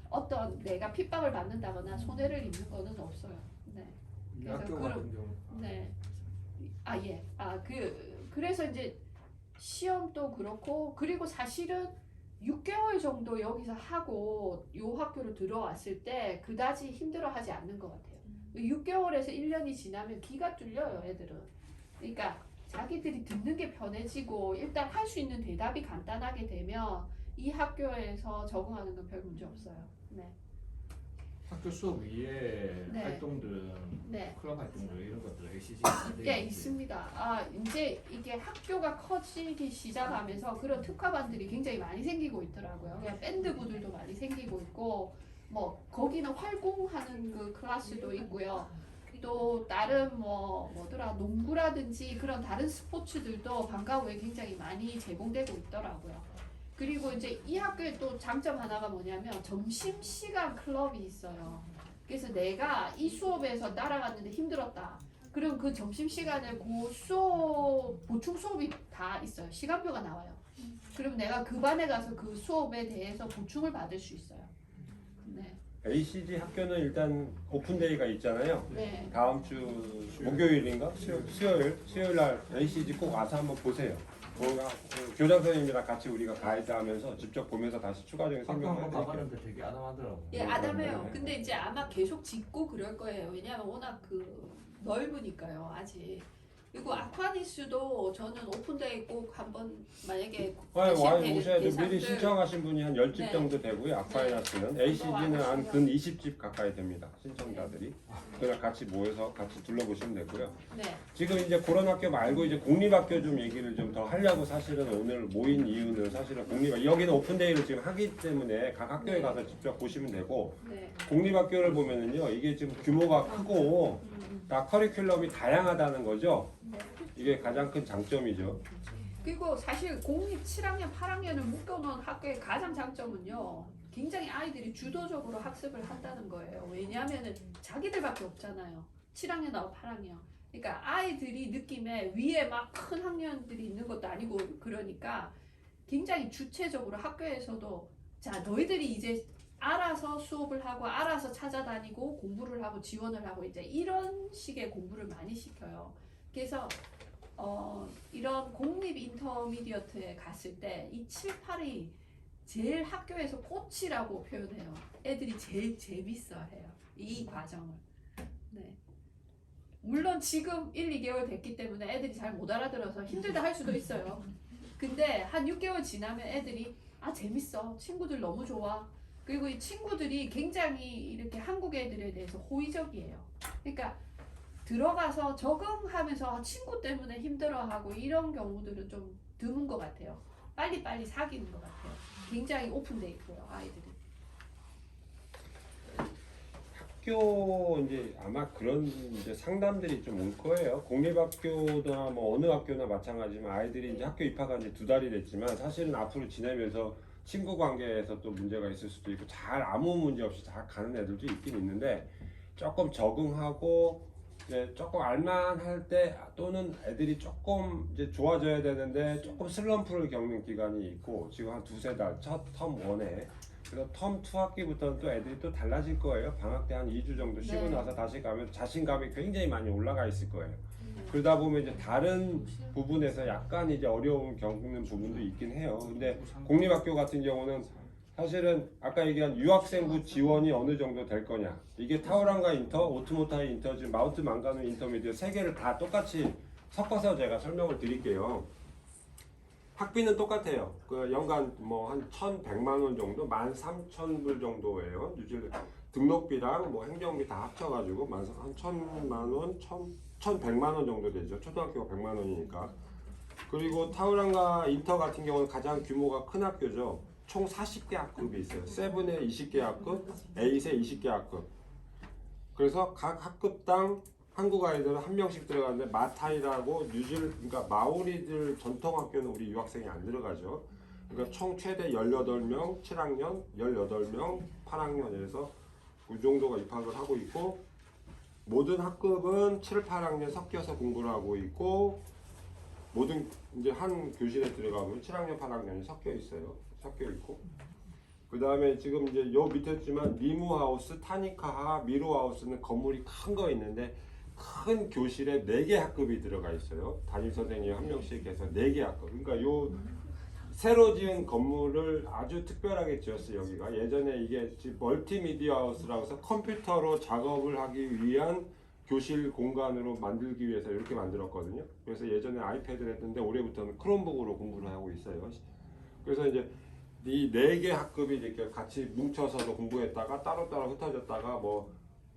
어떤 내가 핍박을 받는다거나 손해를 입는 거는 없어요. 네. 이 학교 같은 경우 네. 예. 그래서 이제 시험도 그렇고 그리고 사실은 6개월 정도 여기서 하고 요 학교로 들어왔을 때 그다지 힘들어하지 않는 것 같아요. 6개월에서 1년이 지나면 기가 뚫려요, 애들은. 그러니까 자기들이 듣는 게 편해지고 일단 할 수 있는 대답이 간단하게 되면 이 학교에서 적응하는 건 별 문제 없어요. 네. 학교 수업 위에 네. 활동들은 네. 클럽 활동들 이런 것들 ACG 예, 있습니다. 이제 이게 학교가 커지기 시작하면서 그런 특화반들이 굉장히 많이 생기고 있더라고요. 그냥 밴드부들도 많이 생기고 있고, 뭐 거기는 활공하는 그 클래스도 있고요. 또 다른 뭐더라 농구라든지 그런 다른 스포츠들도 방과 후에 굉장히 많이 제공되고 있더라고요. 그리고 이제 이 학교의 또 장점 하나가 뭐냐면 점심시간 클럽이 있어요. 그래서 내가 이 수업에서 따라갔는데 힘들었다. 그럼 그 점심시간에 그 수업, 보충 수업이 다 있어요. 시간표가 나와요. 그럼 내가 그 반에 가서 그 수업에 대해서 보충을 받을 수 있어요. 네. ACG 학교는 일단 오픈데이가 있잖아요. 네. 다음 주 목요일인가? 수요일 날 ACG 꼭 와서 한번 보세요. 교장 선생님이랑 같이 우리가 가이드하면서 직접 보면서 다시 추가적인 학교 설명을 한번 해드릴게요. 가봤는데 되게 아담하더라고. 예, 아담해요. 근데 이제 아마 계속 짓고 그럴 거예요. 왜냐하면 워낙 그 넓으니까요, 아직. 그리고 아쿠아니스도 저는 오픈데이 꼭 한번 만약에 와야 하시는 오셔야 돼. 미리 대상들 신청하신 분이 한 10집 네. 정도 되고요. 아쿠아리아스는 ACG는 한 근 20집 가까이 됩니다. 신청자들이. 그냥 같이 모여서 같이 둘러보시면 되고요. 네. 지금 이제 그런 학교 말고 이제 공립학교 좀 얘기를 좀 더 하려고 사실은 오늘 모인 이유는 사실은 여기는 오픈데이를 지금 하기 때문에 각 학교에 네. 가서 직접 보시면 되고 네. 공립학교를 보면은요 이게 지금 규모가 크고 다 커리큘럼이 다양하다는 거죠. 네. 이게 가장 큰 장점이죠. 그리고 사실 공립 7학년, 8학년을 묶어놓은 학교의 가장 장점은요. 굉장히 아이들이 주도적으로 학습을 한다는 거예요. 왜냐하면 자기들밖에 없잖아요. 7학년하고 8학년. 그러니까 아이들이 느낌에 위에 막 큰 학년들이 있는 것도 아니고 그러니까 굉장히 주체적으로 학교에서도 자 너희들이 이제 알아서 수업을 하고 알아서 찾아다니고 공부를 하고 지원을 하고 이제 이런 식의 공부를 많이 시켜요. 그래서 이런 공립 인터미디어트에 갔을 때 이 7, 8이 제일 학교에서 꽃이라고 표현해요. 애들이 제일 재밌어해요. 이 과정을. 네. 물론 지금 1, 2개월 됐기 때문에 애들이 잘 못 알아들어서 힘들다 할 수도 있어요. 근데 한 6개월 지나면 애들이 아 재밌어. 친구들 너무 좋아. 그리고 이 친구들이 굉장히 이렇게 한국 애들에 대해서 호의적이에요. 그러니까 들어가서 적응하면서 친구 때문에 힘들어하고 이런 경우들은 좀 드문 것 같아요. 빨리빨리 사귀는 것 같아요. 굉장히 오픈돼 있고요, 아이들이. 학교 이제 아마 그런 이제 상담들이 좀 올 거예요. 공립학교나 뭐 어느 학교나 마찬가지지만 아이들이 이제 학교 입학한 지 2달이 됐지만 사실은 앞으로 지내면서 친구 관계에서 또 문제가 있을 수도 있고 잘 아무 문제 없이 잘 가는 애들도 있긴 있는데 조금 적응하고 이제 조금 알만할 때 또는 애들이 조금 이제 좋아져야 되는데 조금 슬럼프를 겪는 기간이 있고 지금 한 2-3달 첫 텀 1에 그래서 텀 2 학기부터는 또 애들이 또 달라질 거예요. 방학 때 한 2주 정도 쉬고 네. 나서 다시 가면 자신감이 굉장히 많이 올라가 있을 거예요. 그러다 보면 이제 다른 부분에서 약간 이제 어려움 겪는 부분도 있긴 해요. 근데 공립학교 같은 경우는 사실은 아까 얘기한 유학생부 지원이 어느 정도 될 거냐. 이게 타오랑가 인터, 오트모타이 인터, 지금 마운트 망가누 인터미디어 세 개를 다 똑같이 섞어서 제가 설명을 드릴게요. 학비는 똑같아요. 그 연간 뭐 한 1,100만 원 정도, 13,000불 정도예요. 뉴질랜드 등록비랑 뭐 행정비 다 합쳐가지고 한 1,000만 원, 1,100만 원 정도 되죠. 초등학교가 100만 원이니까. 그리고 타우랑가 인터 같은 경우는 가장 규모가 큰 학교죠. 총 40개 학급이 있어요. 7에 20개 학급, 8에 20개 학급. 그래서 각 학급당 한국 아이들은 한 명씩 들어가는데 마타이라고 그러니까 마오리들 전통 학교는 우리 유학생이 안 들어가죠. 그러니까 총 최대 18명, 7학년, 18명, 8학년에서 그 정도가 입학을 하고 있고 모든 학급은 7, 8학년 섞여서 공부를 하고 있고 모든 이제 한 교실에 들어가면 7학년, 8학년이 섞여 있어요. 섞여 있고 그 다음에 지금 이제 요 밑에 있지만 리무하우스, 타니카하, 미로하우스는 건물이 큰 거 있는데 큰 교실에 4개 학급이 들어가 있어요. 담임 선생님 한 명씩 해서 4개 학급. 그러니까 요 새로 지은 건물을 아주 특별하게 지었어요. 여기가 예전에 이게 멀티미디어 하우스라고 해서 컴퓨터로 작업을 하기 위한 교실 공간으로 만들기 위해서 이렇게 만들었거든요. 그래서 예전에 아이패드를 했는데 올해부터는 크롬북으로 공부를 하고 있어요. 그래서 이제 이 4개 학급이 이렇게 같이 뭉쳐서도 공부했다가 따로따로 흩어졌다가 뭐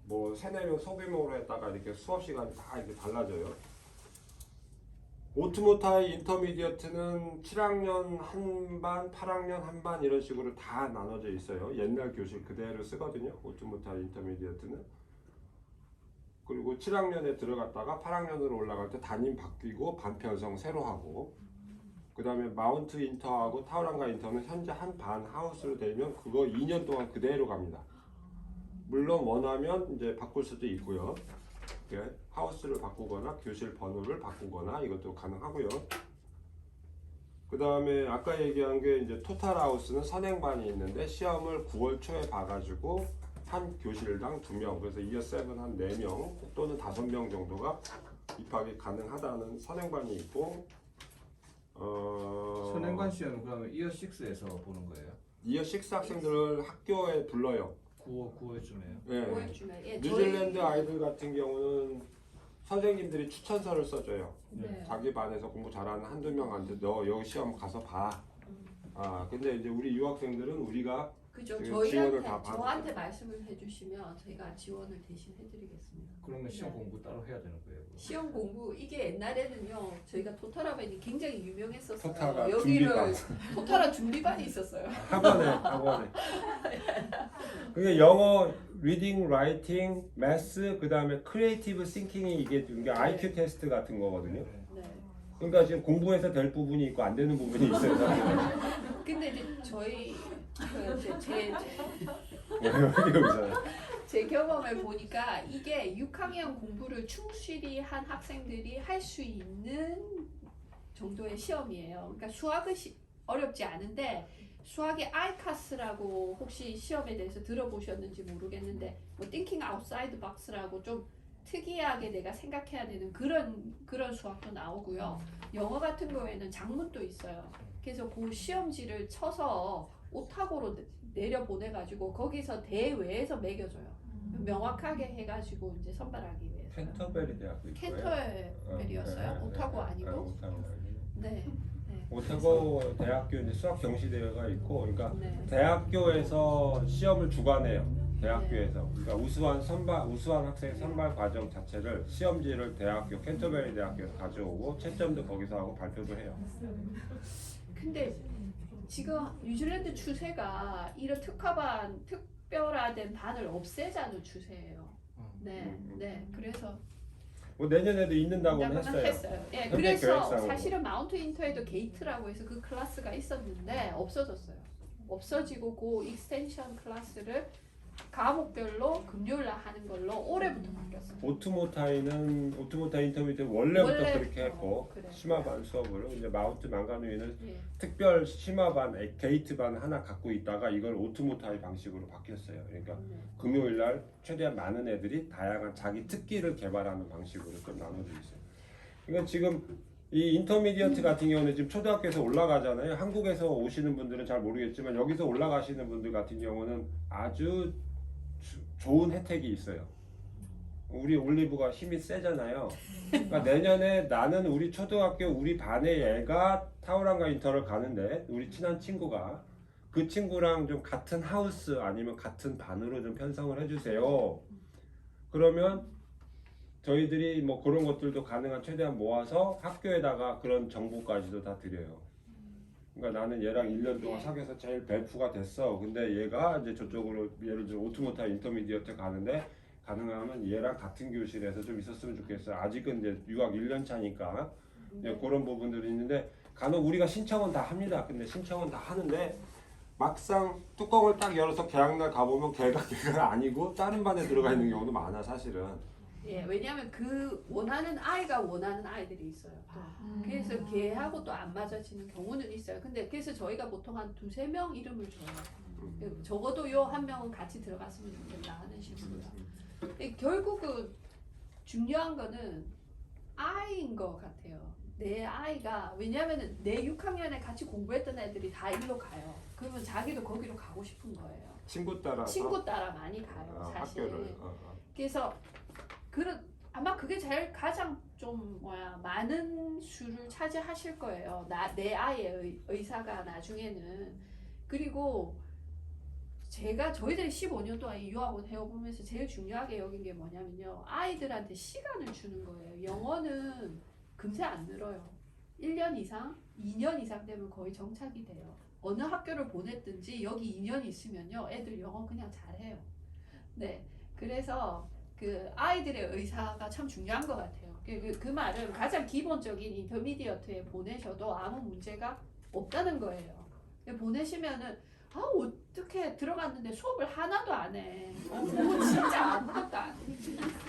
3-4명 소규모로 했다가 이렇게 수업 시간이 다 이렇게 달라져요. 오트모타이 인터미디어트는 7학년 한 반, 8학년 한 반 이런 식으로 다 나눠져 있어요. 옛날 교실 그대로 쓰거든요. 오트모타이 인터미디어트는. 그리고 7학년에 들어갔다가 8학년으로 올라갈 때 담임 바뀌고 반 편성 새로 하고 그 다음에 마운트 인터하고 타우랑가 인터는 현재 한 반 하우스로 되면 그거 2년 동안 그대로 갑니다. 물론 원하면 이제 바꿀 수도 있고요. 하우스를 바꾸거나 교실 번호를 바꾸거나 이것도 가능하고요. 그 다음에 아까 얘기한 게 이제 토탈 하우스는 선행반이 있는데 시험을 9월 초에 봐가지고 한 교실당 2명, 그래서 이어 7 한 4명 또는 5명 정도가 입학이 가능하다는 선행반이 있고 선행관 시험은 그러면 이어 6에서 보는 거예요? 이어 6 학생들을 학교에 불러요. 9월쯤에요? 네. 5월쯤에. 예, 뉴질랜드 아이들 같은 경우는 선생님들이 추천서를 써줘요. 네. 자기 반에서 공부 잘하는 한두 명한테 너 여기 시험 가서 봐. 근데 이제 우리 유학생들은 우리가 그죠. 지금 지원을 저희한테 다 받고 저한테 말씀을 해주시면 저희가 지원을 대신 해드리겠습니다. 그러면 시험 네. 공부 따로 해야 되는 거예요. 그럼? 시험 공부 이게 옛날에는요 저희가 토탈하반이 굉장히 유명했었어요. 토탈가 여기를 준비반. 토탈한 준비반이 있었어요. 학원에. 그게 영어, 리딩, 라이팅, 매스, 그 다음에 크리에이티브 싱킹이 이게 IQ 테스트 같은 거거든요. 네. 그러니까 지금 공부해서 될 부분이 있고 안 되는 부분이 있어요. 사실은. 근데 이제 저희 여기서. 제 경험을 보니까 이게 6학년 공부를 충실히 한 학생들이 할 수 있는 정도의 시험이에요. 그러니까 수학은 어렵지 않은데 수학의 ICAS라고 혹시 시험에 대해서 들어보셨는지 모르겠는데 뭐 Thinking Outside the Box라고 좀 특이하게 내가 생각해야 되는 그런 수학도 나오고요. 영어 같은 경우에는 작문도 있어요. 그래서 그 시험지를 쳐서 오타고로 내려 보내가지고 거기서 대회에서 매겨줘요. 명확하게 해가지고 이제 선발하기 위해서. 캔터베리 대학도 있고요. 캔터베리였어요? 오타고 아니고? 오타고 아니고. 네. 네. 오타고 대학교 이제 수학 경시대회가 있고, 그러니까 네. 대학교에서 시험을 주관해요. 대학교에서. 그러니까 우수한 학생 선발 과정 자체를 시험지를 대학교 캔터베리 대학교에서 가져오고 채점도 거기서 하고 발표도 해요. 근데 지금 뉴질랜드 추세가 이런 특별화된 반을 없애자는 추세예요. 네, 네. 그래서 뭐 내년에도 있는다고는 있다고는 했어요. 예, 현재 그래서 계획상으로. 사실은 마운트 인터에도 게이트라고 해서 그 클래스가 있었는데 없어졌어요. 없어지고 그 익스텐션 클래스를 과목별로 금요일날 하는 걸로 올해부터 바뀌었어요. 오토모타이 인터미디어 원래부터 원래- 그렇게 했고 그래. 심화반 수업으로 이제 마운트 망가누이는 예. 특별 심화반 게이트반 하나 갖고 있다가 이걸 오토모타이 방식으로 바뀌었어요. 그러니까 네. 금요일 날 최대한 많은 애들이 다양한 자기 특기를 개발하는 방식으로 좀 나눠져 있어요. 그러니까 지금 이 인터미디어트 같은 경우는 지금 초등학교에서 올라가잖아요. 한국에서 오시는 분들은 잘 모르겠지만 여기서 올라가시는 분들 같은 경우는 아주 좋은 혜택이 있어요. 우리 올리브가 힘이 세잖아요. 그러니까 내년에 나는 우리 초등학교 우리 반의 애가 타우랑가 인터를 가는데 우리 친한 친구가 그 친구랑 좀 같은 하우스 아니면 같은 반으로 좀 편성을 해주세요. 그러면 저희들이 뭐 그런 것들도 가능한 최대한 모아서 학교에다가 그런 정보까지도 다 드려요. 그러니까 나는 얘랑 1년 동안 사귀어서 제일 벨프가 됐어. 근데 얘가 이제 저쪽으로 예를 들어 오토모타 인터미디어트 가는데 가능하면 얘랑 같은 교실에서 좀 있었으면 좋겠어. 아직은 이제 유학 1년 차니까 그런 부분들이 있는데 간혹 우리가 신청은 다 합니다. 근데 신청은 다 하는데 막상 뚜껑을 딱 열어서 개학날 가보면 걔가 아니고 다른 반에 들어가 있는 경우도 많아 사실은. 예, 왜냐하면 그 원하는 아이가 원하는 아이들이 있어요. 또. 그래서 걔하고 또 안 맞아지는 경우는 있어요. 근데 그래서 저희가 보통 한 2-3명 이름을 줘요. 적어도 요 한 명은 같이 들어갔으면 좋겠다 하는 식으로요. 결국은 중요한 거는 아이인 것 같아요. 내 아이가 왜냐하면 내 6학년에 같이 공부했던 애들이 다 일로 가요. 그러면 자기도 거기로 가고 싶은 거예요. 친구 따라서 친구 따라 많이 가요, 사실. 학교를. 그래서 아마 그게 제일 가장 좀 많은 수를 차지하실 거예요. 내 아이의 의사가 나중에는. 그리고 저희들이 15년 동안 이 유학원 해오면서 제일 중요하게 여긴 게 뭐냐면요. 아이들한테 시간을 주는 거예요. 영어는 금세 안 늘어요. 1년 이상, 2년 이상 되면 거의 정착이 돼요. 어느 학교를 보냈든지 여기 2년 있으면요. 애들 영어 그냥 잘해요. 네. 그래서 그 아이들의 의사가 참 중요한 것 같아요. 그 말은 가장 기본적인 인터미디어트에 보내셔도 아무 문제가 없다는 거예요. 보내시면은 어떻게 들어갔는데 수업을 하나도 안 해. 공부 진짜 아무것도 안 해.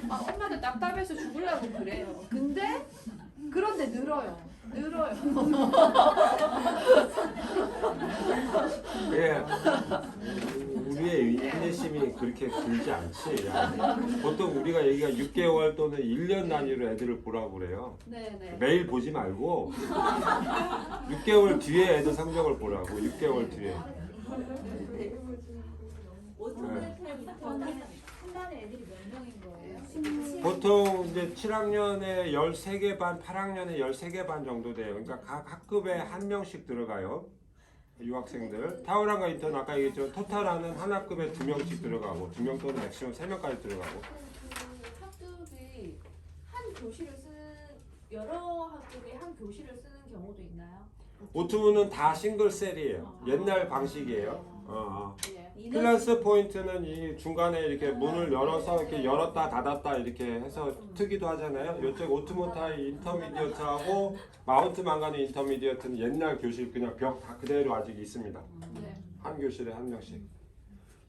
엄마는 답답해서 죽으려고 그래요. 그런데 늘어요. 예. 우리의 인내심이 그렇게 길지 않지. 보통 우리가 얘기가 6개월 또는 1년 단위로 애들을 보라고 그래요. 네네. 매일 보지 말고 6개월 뒤에 애들 성적을 보라고. 6개월 뒤에. 오토모타이부터는 한 반에 애들이 몇 명인 거예요? 보통 이제 7학년에 13개 반, 8학년에 13개 반 정도 돼요. 그러니까 각 학급에 한 명씩 들어가요. 유학생들. 타오랑과 인턴 아까 얘기했지만 토탈하는 한 학급에 2명씩 들어가고 2명 또는 맥시멈 3명까지 들어가고. 그 학급이 한 교실을 쓰는 여러 학급이 한 교실을 쓰는 경우도 있나요? 오트문은 다 싱글 셀이에요. 옛날 방식이에요. 예. 필란스 포인트는 이 중간에 이렇게 문을 열어서 이렇게 열었다 닫았다 이렇게 해서 트기도 하잖아요. 이쪽 오트모타의 인터미디어트하고 마운트 망가는 인터미디어트는 옛날 교실 그냥 벽 다 그대로 아직 있습니다. 네. 한 교실에 한 명씩.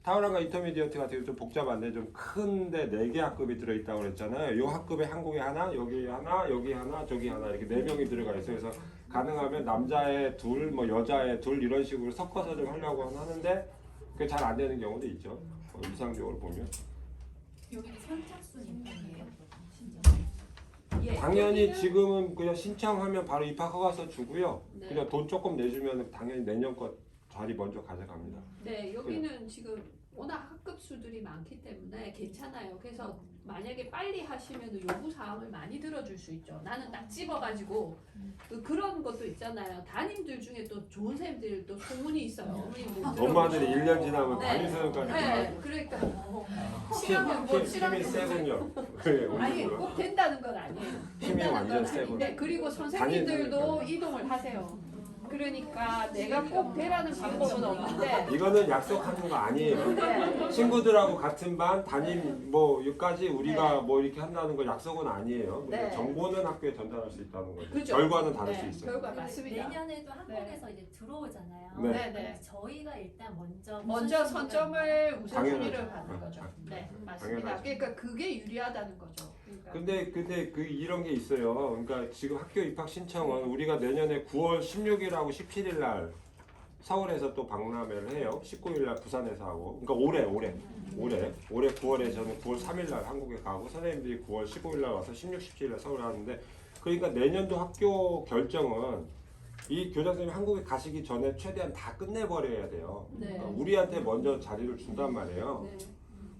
타오랑과 인터미디어트 같은 경우 좀 복잡한데 좀 큰데 4개 학급이 들어있다고 그랬잖아요. 이 학급에 한국에 하나, 여기 하나, 여기 하나, 저기 하나 이렇게 4명이 들어가 있어요. 그래서 가능하면 남자애 둘, 뭐 여자애 둘 이런 식으로 섞어서 좀 하려고 하는데 그게 잘 안 되는 경우도 있죠. 이상적으로 보면. 여기는 선착순 인턴이에요? 예, 당연히 여기는- 지금은 그냥 신청하면 바로 입학 허가서 주고요. 네. 그냥 돈 조금 내주면 당연히 내년 거 자리 먼저 가져갑니다. 네, 여기는 지금 워낙 학급 수들이 많기 때문에 괜찮아요. 그래서 만약에 빨리 하시면 요구 사항을 많이 들어줄 수 있죠. 나는 딱 집어가지고 그런 것도 있잖아요. 담임들 중에 또 좋은 선생님들 또 소문이 있어요. 어머님들 엄마들이 1년 지나면 네. 담임선생까지 네, 그러니까 시간은 뭐 힘이 세군요. 그래, 아니 우리 꼭 된다는 건 아니에요. 힘이 된다는 완전 건 세고. 아닌데 그리고 선생님들도 다니니까. 이동을 하세요. 그러니까 내가 꼭 되라는 방법은 없는데 이거는 약속하는 거 아니에요. 네. 친구들하고 같은 반 담임 뭐 여기까지 우리가 뭐 이렇게 한다는 거 약속은 아니에요. 근데 네. 정보는 학교에 전달할 수 있다는 거죠. 그죠. 결과는 다를 네, 수 있어요. 결과 근데 맞습니다. 내년에도 한국에서 이제 들어오잖아요. 네. 네, 네. 그래서 저희가 일단 먼저 먼저 우선순위를 선점을 우선순위를 당연하죠. 받는 거죠. 네, 당연하죠. 맞습니다. 그러니까 그게 유리하다는 거죠. 그러니까. 근데 그 이런 게 있어요. 그러니까 지금 학교 입학 신청은 우리가 내년에 9월 16일하고 17일 날 서울에서 또 박람회를 해요. 19일 날 부산에서 하고. 그러니까 올해 9월에 저는 9월 3일 날 한국에 가고 선생님들이 9월 15일 날 와서 16, 17일 날 서울에 하는데 그러니까 내년도 학교 결정은 이 교장 선생님이 한국에 가시기 전에 최대한 다 끝내버려야 돼요. 네. 그러니까 우리한테 먼저 자리를 준단 말이에요. 네.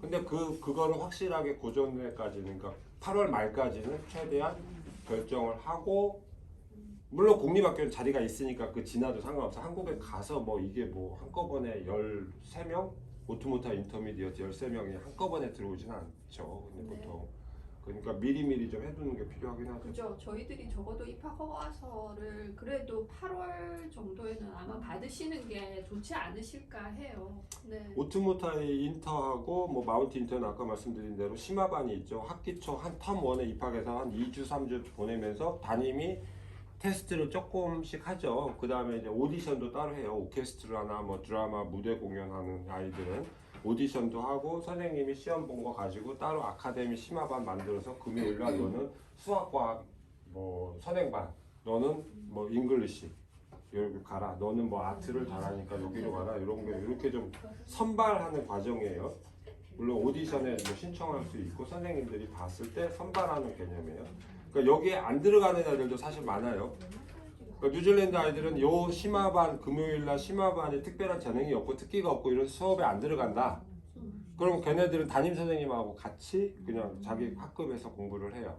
근데 그거를 확실하게 고전에까지는 그러니까 8월 말까지는 최대한 결정을 하고 물론 공립학교는 자리가 있으니까 그 지나도 상관없어. 한국에 가서 뭐 이게 뭐 한꺼번에 13명? 오토모타 인터미디어트 13명이 한꺼번에 들어오진 않죠. 근데 네. 보통 그러니까 미리미리 좀 해두는 게 필요하긴 하죠. 그죠. 저희들이 적어도 입학 허가서를 그래도 8월 정도에는 아마 받으시는 게 좋지 않으실까 해요. 네. 오토모타의 인터하고 뭐 마운트 인터는 아까 말씀드린 대로 심화반이 있죠. 학기 초 한 텀 1에 입학해서 한 2주 3주 보내면서 담임이 테스트를 조금씩 하죠. 그 다음에 이제 오디션도 따로 해요. 오케스트라나 뭐 드라마 무대 공연하는 아이들은 오디션도 하고 선생님이 시험 본 거 가지고 따로 아카데미 심화반 만들어서 금요일날 너는 수학과학 뭐 선행반, 너는 뭐 잉글리시 여기 가라. 너는 뭐 아트를 잘하니까 여기로 가라. 이런 게 이렇게 좀 선발하는 과정이에요. 물론 오디션에 뭐 신청할 수 있고 선생님들이 봤을 때 선발하는 개념이에요. 그러니까 여기에 안 들어가는 애들도 사실 많아요. 그러니까 뉴질랜드 아이들은 요 심화반 금요일날 심화반에 특별한 재능이 없고 특기가 없고 이런 수업에 안 들어간다. 그럼 걔네들은 담임 선생님하고 같이 그냥 자기 학급에서 공부를 해요.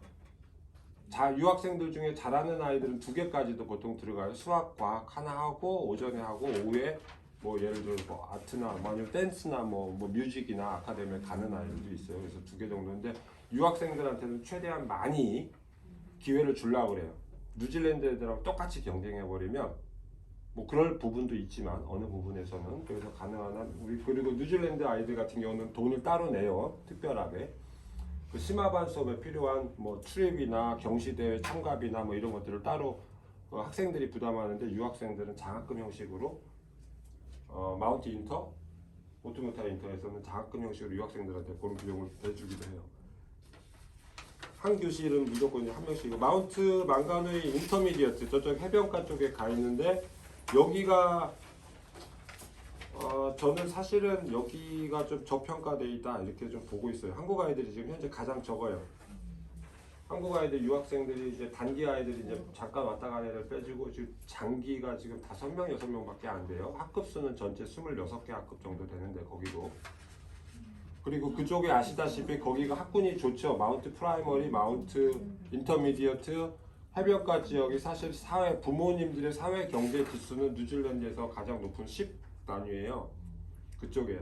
유학생들 중에 잘하는 아이들은 2개까지도 보통 들어가요. 수학, 과학 하나 하고 오전에 하고 오후에 뭐 예를 들어 뭐 아트나 뭐 아니면 댄스나 뭐 뮤직이나 아카데미에 가는 아이들도 있어요. 그래서 2개 정도인데 유학생들한테는 최대한 많이 기회를 주려고 그래요. 뉴질랜드 애들하고 똑같이 경쟁해 버리면 뭐 그럴 부분도 있지만 어느 부분에서는 그래서 가능한 한 우리 그리고 뉴질랜드 아이들 같은 경우는 돈을 따로 내요. 특별하게 그 심화반 수업에 필요한 뭐 출입이나 경시대회 참가비나 뭐 이런 것들을 따로 학생들이 부담하는데 유학생들은 장학금 형식으로 마운트 인터, 오토모타 인터에서는 장학금 형식으로 유학생들한테 그런 비용을 대주기도 해요. 한 교실은 무조건 한 명씩. 마운트 망가누이 인터미디어트 저쪽 해변가 쪽에 가 있는데 여기가 저는 사실은 여기가 좀 저평가돼 있다 이렇게 좀 보고 있어요. 한국 아이들이 지금 현재 가장 적어요. 한국 아이들 유학생들이 이제 단기 아이들이 이제 잠깐 왔다 간 애를 빼주고 지금 장기가 지금 5명, 6명밖에 안 돼요. 학급 수는 전체 26개 학급 정도 되는데 거기도 그리고 그쪽에 아시다시피 거기가 학군이 좋죠. 마운트 프라이머리, 마운트 인터미디어트, 해변가 지역이 사실 사회 부모님들의 사회 경제 지수는 뉴질랜드에서 가장 높은 10 단위예요. 그쪽에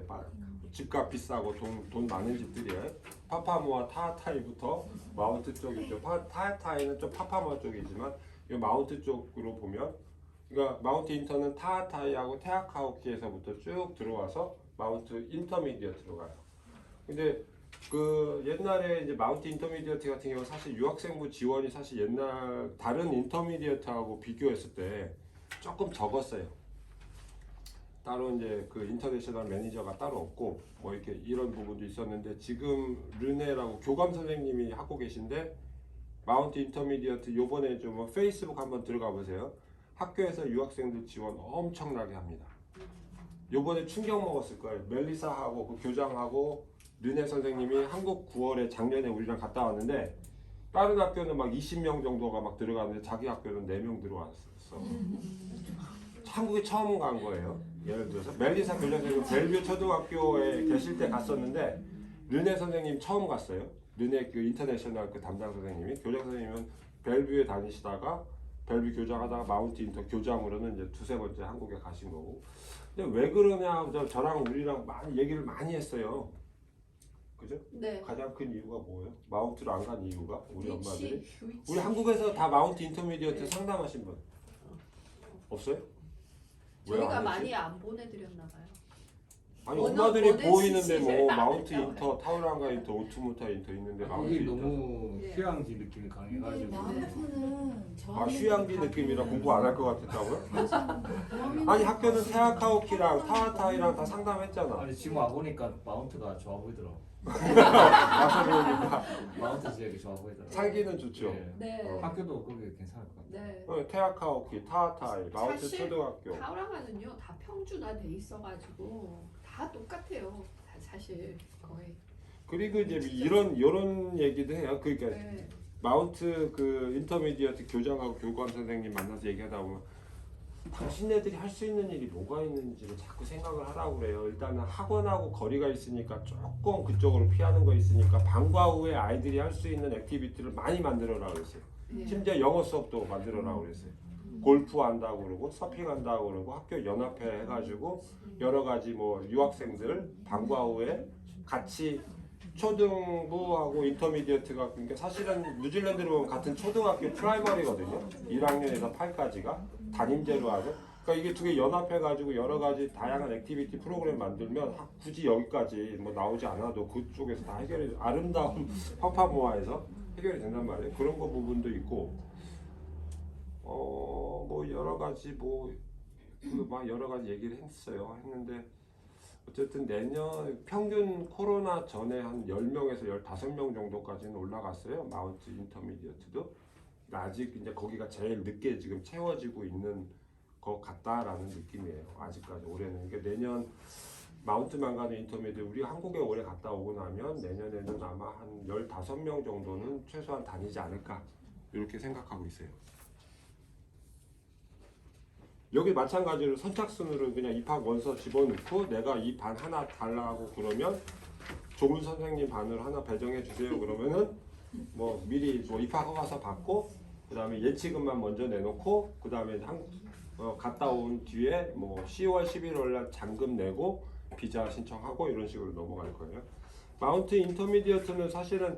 집값 비싸고 돈 많은 집들이에요. 파파모아 타하타이부터 마운트 쪽이죠. 타하타이는 좀 파파모아 쪽이지만 이 마운트 쪽으로 보면, 그러니까 마운트 인터는 타하타이하고 테아카우키에서부터 쭉 들어와서 마운트 인터미디어트로 가요. 근데 그 옛날에 이제 마운트 인터미디어트 같은 경우 사실 유학생부 지원이 사실 옛날 다른 인터미디어트하고 비교했을 때 조금 적었어요. 따로 이제 그 인터내셔널 매니저가 따로 없고 뭐 이렇게 이런 부분도 있었는데, 지금 르네라고 교감 선생님이 하고 계신데 마운트 인터미디어트 요번에 좀 페이스북 한번 들어가 보세요. 학교에서 유학생들 지원 엄청나게 합니다. 요번에 충격 먹었을 거예요. 멜리사하고 그 교장하고 르네 선생님이 한국 9월에 작년에 우리랑 갔다 왔는데, 다른 학교는 막 20명 정도가 막 들어가는데 자기 학교는 4명 들어왔어. 한국에 처음 간 거예요. 예를 들어서 멜리사 교장선생님 벨뷰 초등학교에 계실 때 갔었는데 르네 선생님 처음 갔어요. 르네 그 인터내셔널 그 담당 선생님이, 교장 선생님은 벨뷰에 다니시다가 벨뷰 교장하다가 마운트 인터 교장으로는 이제 두세 번째 한국에 가신 거고. 근데 왜 그러냐, 저랑 우리랑 많이 얘기를 많이 했어요. 그죠? 네. 가장 큰 이유가 뭐예요? 마운트를 안 간 이유가 우리 엄마들이. 위치. 우리 한국에서 다 마운트 인터미디어트 상담하신 분 없어요? 왜 저희가 안 했지? 많이 안 보내드렸나 봐요. 아니 워낙 엄마들이 보낸 보이는데 뭐 시기를 안 마운트 했다고요. 인터, 타우랑가 인터, 오투모타 인터 있는데 마운트 거기 인터. 너무 네. 휴양지 느낌이 근데 강해가지고 마운트는 아 휴양지 느낌이라 공부 안 할 것 같았다고요? 아니 아니 학교는 테아카우키랑 타하타이랑 다 상담했잖아. 아니 지금 와보니까 마운트가 좋아 보이더라고. 와서 그러니까 마운트 지역이 좋아 보이더라고. 살기는 좋죠. 예. 네. 학교도 거기 괜찮을 것 같아요. 네. 테아카우키, 타하타이, 마운트 사실 초등학교. 타우랑가는요 다 평준화 돼 있어가지고 다 똑같아요. 다 사실 거의. 그리고 이제 이런 얘기도 해요. 그러니까 네. 마운트 그 인터미디어트 교장하고 교관 선생님 만나서 얘기하다 보면 당신네들이 할 수 있는 일이 뭐가 있는지를 자꾸 생각을 하라고 그래요. 일단은 학원하고 거리가 있으니까 조금 그쪽으로 피하는 거 있으니까 방과 후에 아이들이 할 수 있는 액티비티를 많이 만들어라 그랬어요. 네. 심지어 영어 수업도 만들어라 그랬어요. 골프 한다고 그러고 서핑 한다고 그러고 학교 연합회 해가지고 여러 가지 뭐 유학생들 방과 후에 같이 초등부하고 인터미디어트가, 그러니까 사실은 뉴질랜드로 보면 같은 초등학교 프라이머리거든요. 1학년에서 8까지가 담임제로 하죠. 그러니까 이게 두 개 연합해가지고 여러 가지 다양한 액티비티 프로그램 만들면 굳이 여기까지 뭐 나오지 않아도 그쪽에서 다 해결이, 아름다운 파파모아에서 해결이 된단 말이에요. 그런 거 부분도 있고, 뭐 여러 가지 막 여러 가지 얘기를 했는데 어쨌든 내년 평균 코로나 전에 한 10명에서 15명 정도까지는 올라갔어요. 마운트 인터미디어트도. 아직 이제 거기가 제일 늦게 지금 채워지고 있는 것 같다라는 느낌이에요. 아직까지 올해는. 그러니까 내년 마운트만 가는 인터미디어트, 우리 한국에 올해 갔다 오고 나면 내년에는 아마 한 15명 정도는 최소한 다니지 않을까 이렇게 생각하고 있어요. 여기 마찬가지로 선착순으로 그냥 입학 원서 집어넣고 내가 이 반 하나 달라고 그러면 조문 선생님 반을 하나 배정해 주세요 그러면은 뭐 미리 뭐 입학 허가서 받고 그다음에 예치금만 먼저 내놓고 그다음에 갔다 온 뒤에 뭐 10월 11월 날 잔금 내고 비자 신청하고 이런 식으로 넘어갈 거예요. 마운트 인터미디어트는 사실은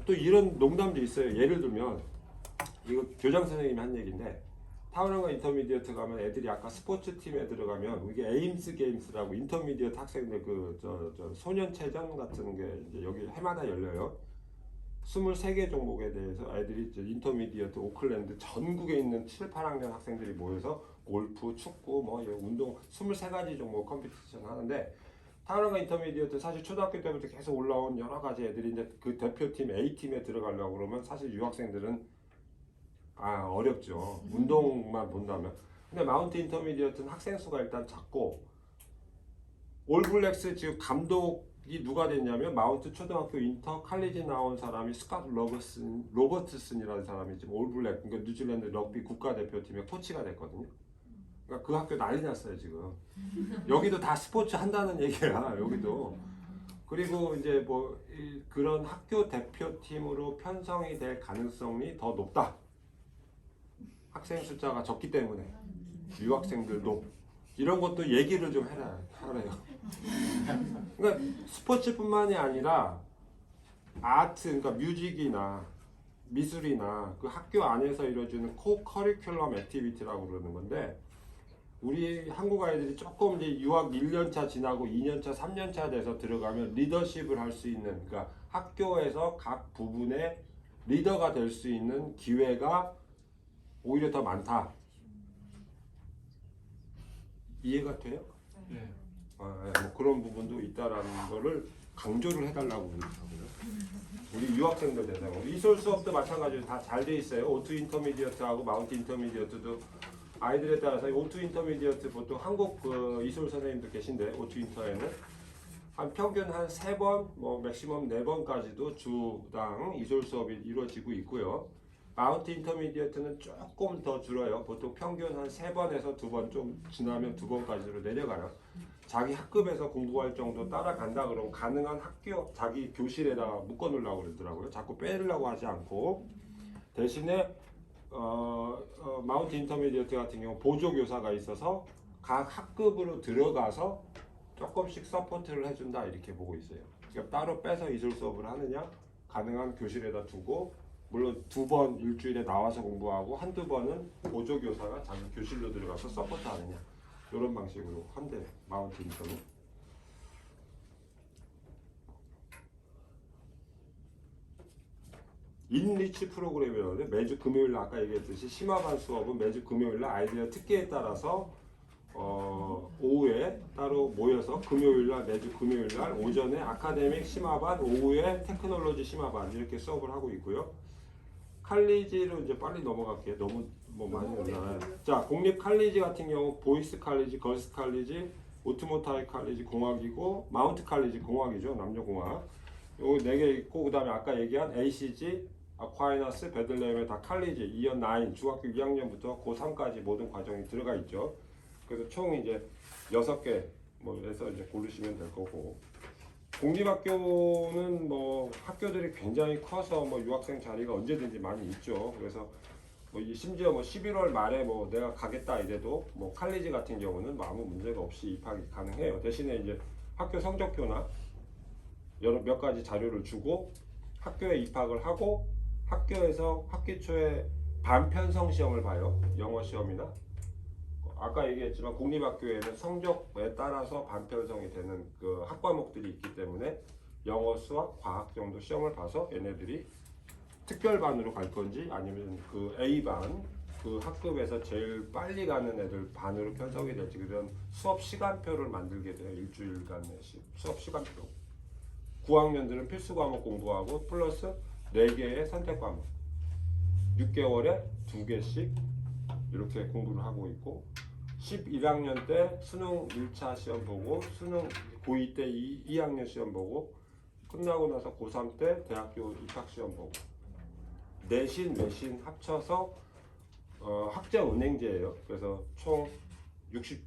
또 이런 농담도 있어요. 예를 들면 이거 교장 선생님이 한 얘기인데, 타우랑가 인터미디어트 가면 애들이 아까 스포츠 팀에 들어가면 이게 에임스 게임스라고 인터미디어트 학생들 저 소년체전 같은 게 이제 여기 해마다 열려요. 23개 종목에 대해서 애들이 이제 인터미디어트 오클랜드 전국에 있는 7, 8학년 학생들이 모여서 골프, 축구, 뭐 운동 23가지 종목 컴피티션 하는데, 타우랑가 인터미디어트 사실 초등학교 때부터 계속 올라온 여러 가지 애들이 이제 그 대표팀 A팀에 들어가려고 그러면 사실 유학생들은 어렵죠. 운동만 본다면. 근데 마운트 인터미디어트는 학생 수가 일단 작고, 올블랙스 지금 감독이 누가 됐냐면 마운트 초등학교 인터 칼리지 나온 사람이 스캇 로버트슨이라는 사람이 지금 올블랙, 그러니까 뉴질랜드 럭비 국가대표팀의 코치가 됐거든요. 그러니까 그 학교 난리 났어요 지금. 여기도 다 스포츠 한다는 얘기야. 여기도 그리고 이제 뭐 그런 학교 대표팀으로 편성이 될 가능성이 더 높다. 학생 숫자가 적기 때문에 유학생들도 이런 것도 얘기를 좀 하래요. 그러니까 스포츠뿐만이 아니라 아트, 그러니까 뮤직이나 미술이나 그 학교 안에서 이루어지는 코커리큘럼 액티비티라고 그러는 건데, 우리 한국 아이들이 조금 이제 유학 1년차 지나고 2년차, 3년차 돼서 들어가면 리더십을 할 수 있는, 그러니까 학교에서 각 부분의 리더가 될 수 있는 기회가 오히려 더 많다. 이해가 돼요? 네. 뭐 그런 부분도 있다라는 거를 강조를 해달라고 그러더라고요. 우리 유학생들 대상으로. 이솔 수업도 마찬가지로 다 잘 돼 있어요. O2 인터미디어트하고 마운트 인터미디어트도 아이들에 따라서 O2 인터미디어트 보통 한국 그 이솔 선생님도 계신데, O2 인터에는 한 평균 한 3번, 뭐 맥시멈 4번까지도 주당 이솔 수업이 이루어지고 있고요. 마운트 인터미디어트는 조금 더 줄어요. 보통 평균 한 3번에서 2번, 좀 지나면 2번까지로 내려가요. 자기 학급에서 공부할 정도 따라간다 그러면 가능한 학교, 자기 교실에다가 묶어 놓으려고 그러더라고요. 자꾸 빼려고 하지 않고. 대신에 마운트 인터미디어트 같은 경우 보조교사가 있어서 각 학급으로 들어가서 조금씩 서포트를 해준다, 이렇게 보고 있어요. 그러니까 따로 빼서 이솔 수업을 하느냐, 가능한 교실에다 두고, 물론 2번 일주일에 나와서 공부하고 한두 번은 보조교사가 자기 교실로 들어가서 서포트 하느냐, 이런 방식으로 한대, 마운트 인터는. 인리치 프로그램이라는데, 매주 금요일 날 아까 얘기했듯이 심화반 수업은 매주 금요일 날 아이들의 특기에 따라서 오후에 따로 모여서 금요일 날, 매주 금요일 날 오전에 아카데믹 심화반, 오후에 테크놀로지 심화반, 이렇게 수업을 하고 있고요. 칼리지로 이제 빨리 넘어갈게요. 너무 뭐 많이 올라요. 자, 공립 칼리지 같은 경우 보이스 칼리지, 걸스 칼리지, 오토모타이 칼리지 공학이고, 마운트 칼리지 공학이죠. 남녀 공학. 요 4개 있고, 그다음에 아까 얘기한 ACG, 아콰이너스, 베들레헴의 다 칼리지 2년 9, 중학교 2학년부터 고3까지 모든 과정이 들어가 있죠. 그래서 총 이제 6개 뭐에서 이제 고르시면 될 거고. 공립학교는 뭐 학교들이 굉장히 커서 뭐 유학생 자리가 언제든지 많이 있죠. 그래서 뭐 심지어 뭐 11월 말에 뭐 내가 가겠다 이래도 뭐 칼리지 같은 경우는 뭐 아무 문제가 없이 입학이 가능해요. 대신에 이제 학교 성적표나 여러 몇 가지 자료를 주고 학교에 입학을 하고, 학교에서 학기 초에 반편성 시험을 봐요. 영어 시험이나. 아까 얘기했지만 공립학교에는 성적에 따라서 반편성이 되는 그 학과목들이 있기 때문에 영어, 수학, 과학 정도 시험을 봐서 얘네들이 특별반으로 갈 건지 아니면 그 A반, 그 학급에서 제일 빨리 가는 애들 반으로 편성이 될지, 그런 수업 시간표를 만들게 돼요. 일주일간의 수업 시간표. 9학년들은 필수 과목 공부하고 플러스 4개의 선택 과목. 6개월에 2개씩 이렇게 공부를 하고 있고, 11학년 때 수능 1차 시험 보고, 수능 고2 때 2학년 시험 보고, 끝나고 나서 고3 때 대학교 입학 시험 보고, 내신, 외신 합쳐서 학점 은행제예요. 그래서 총 60점.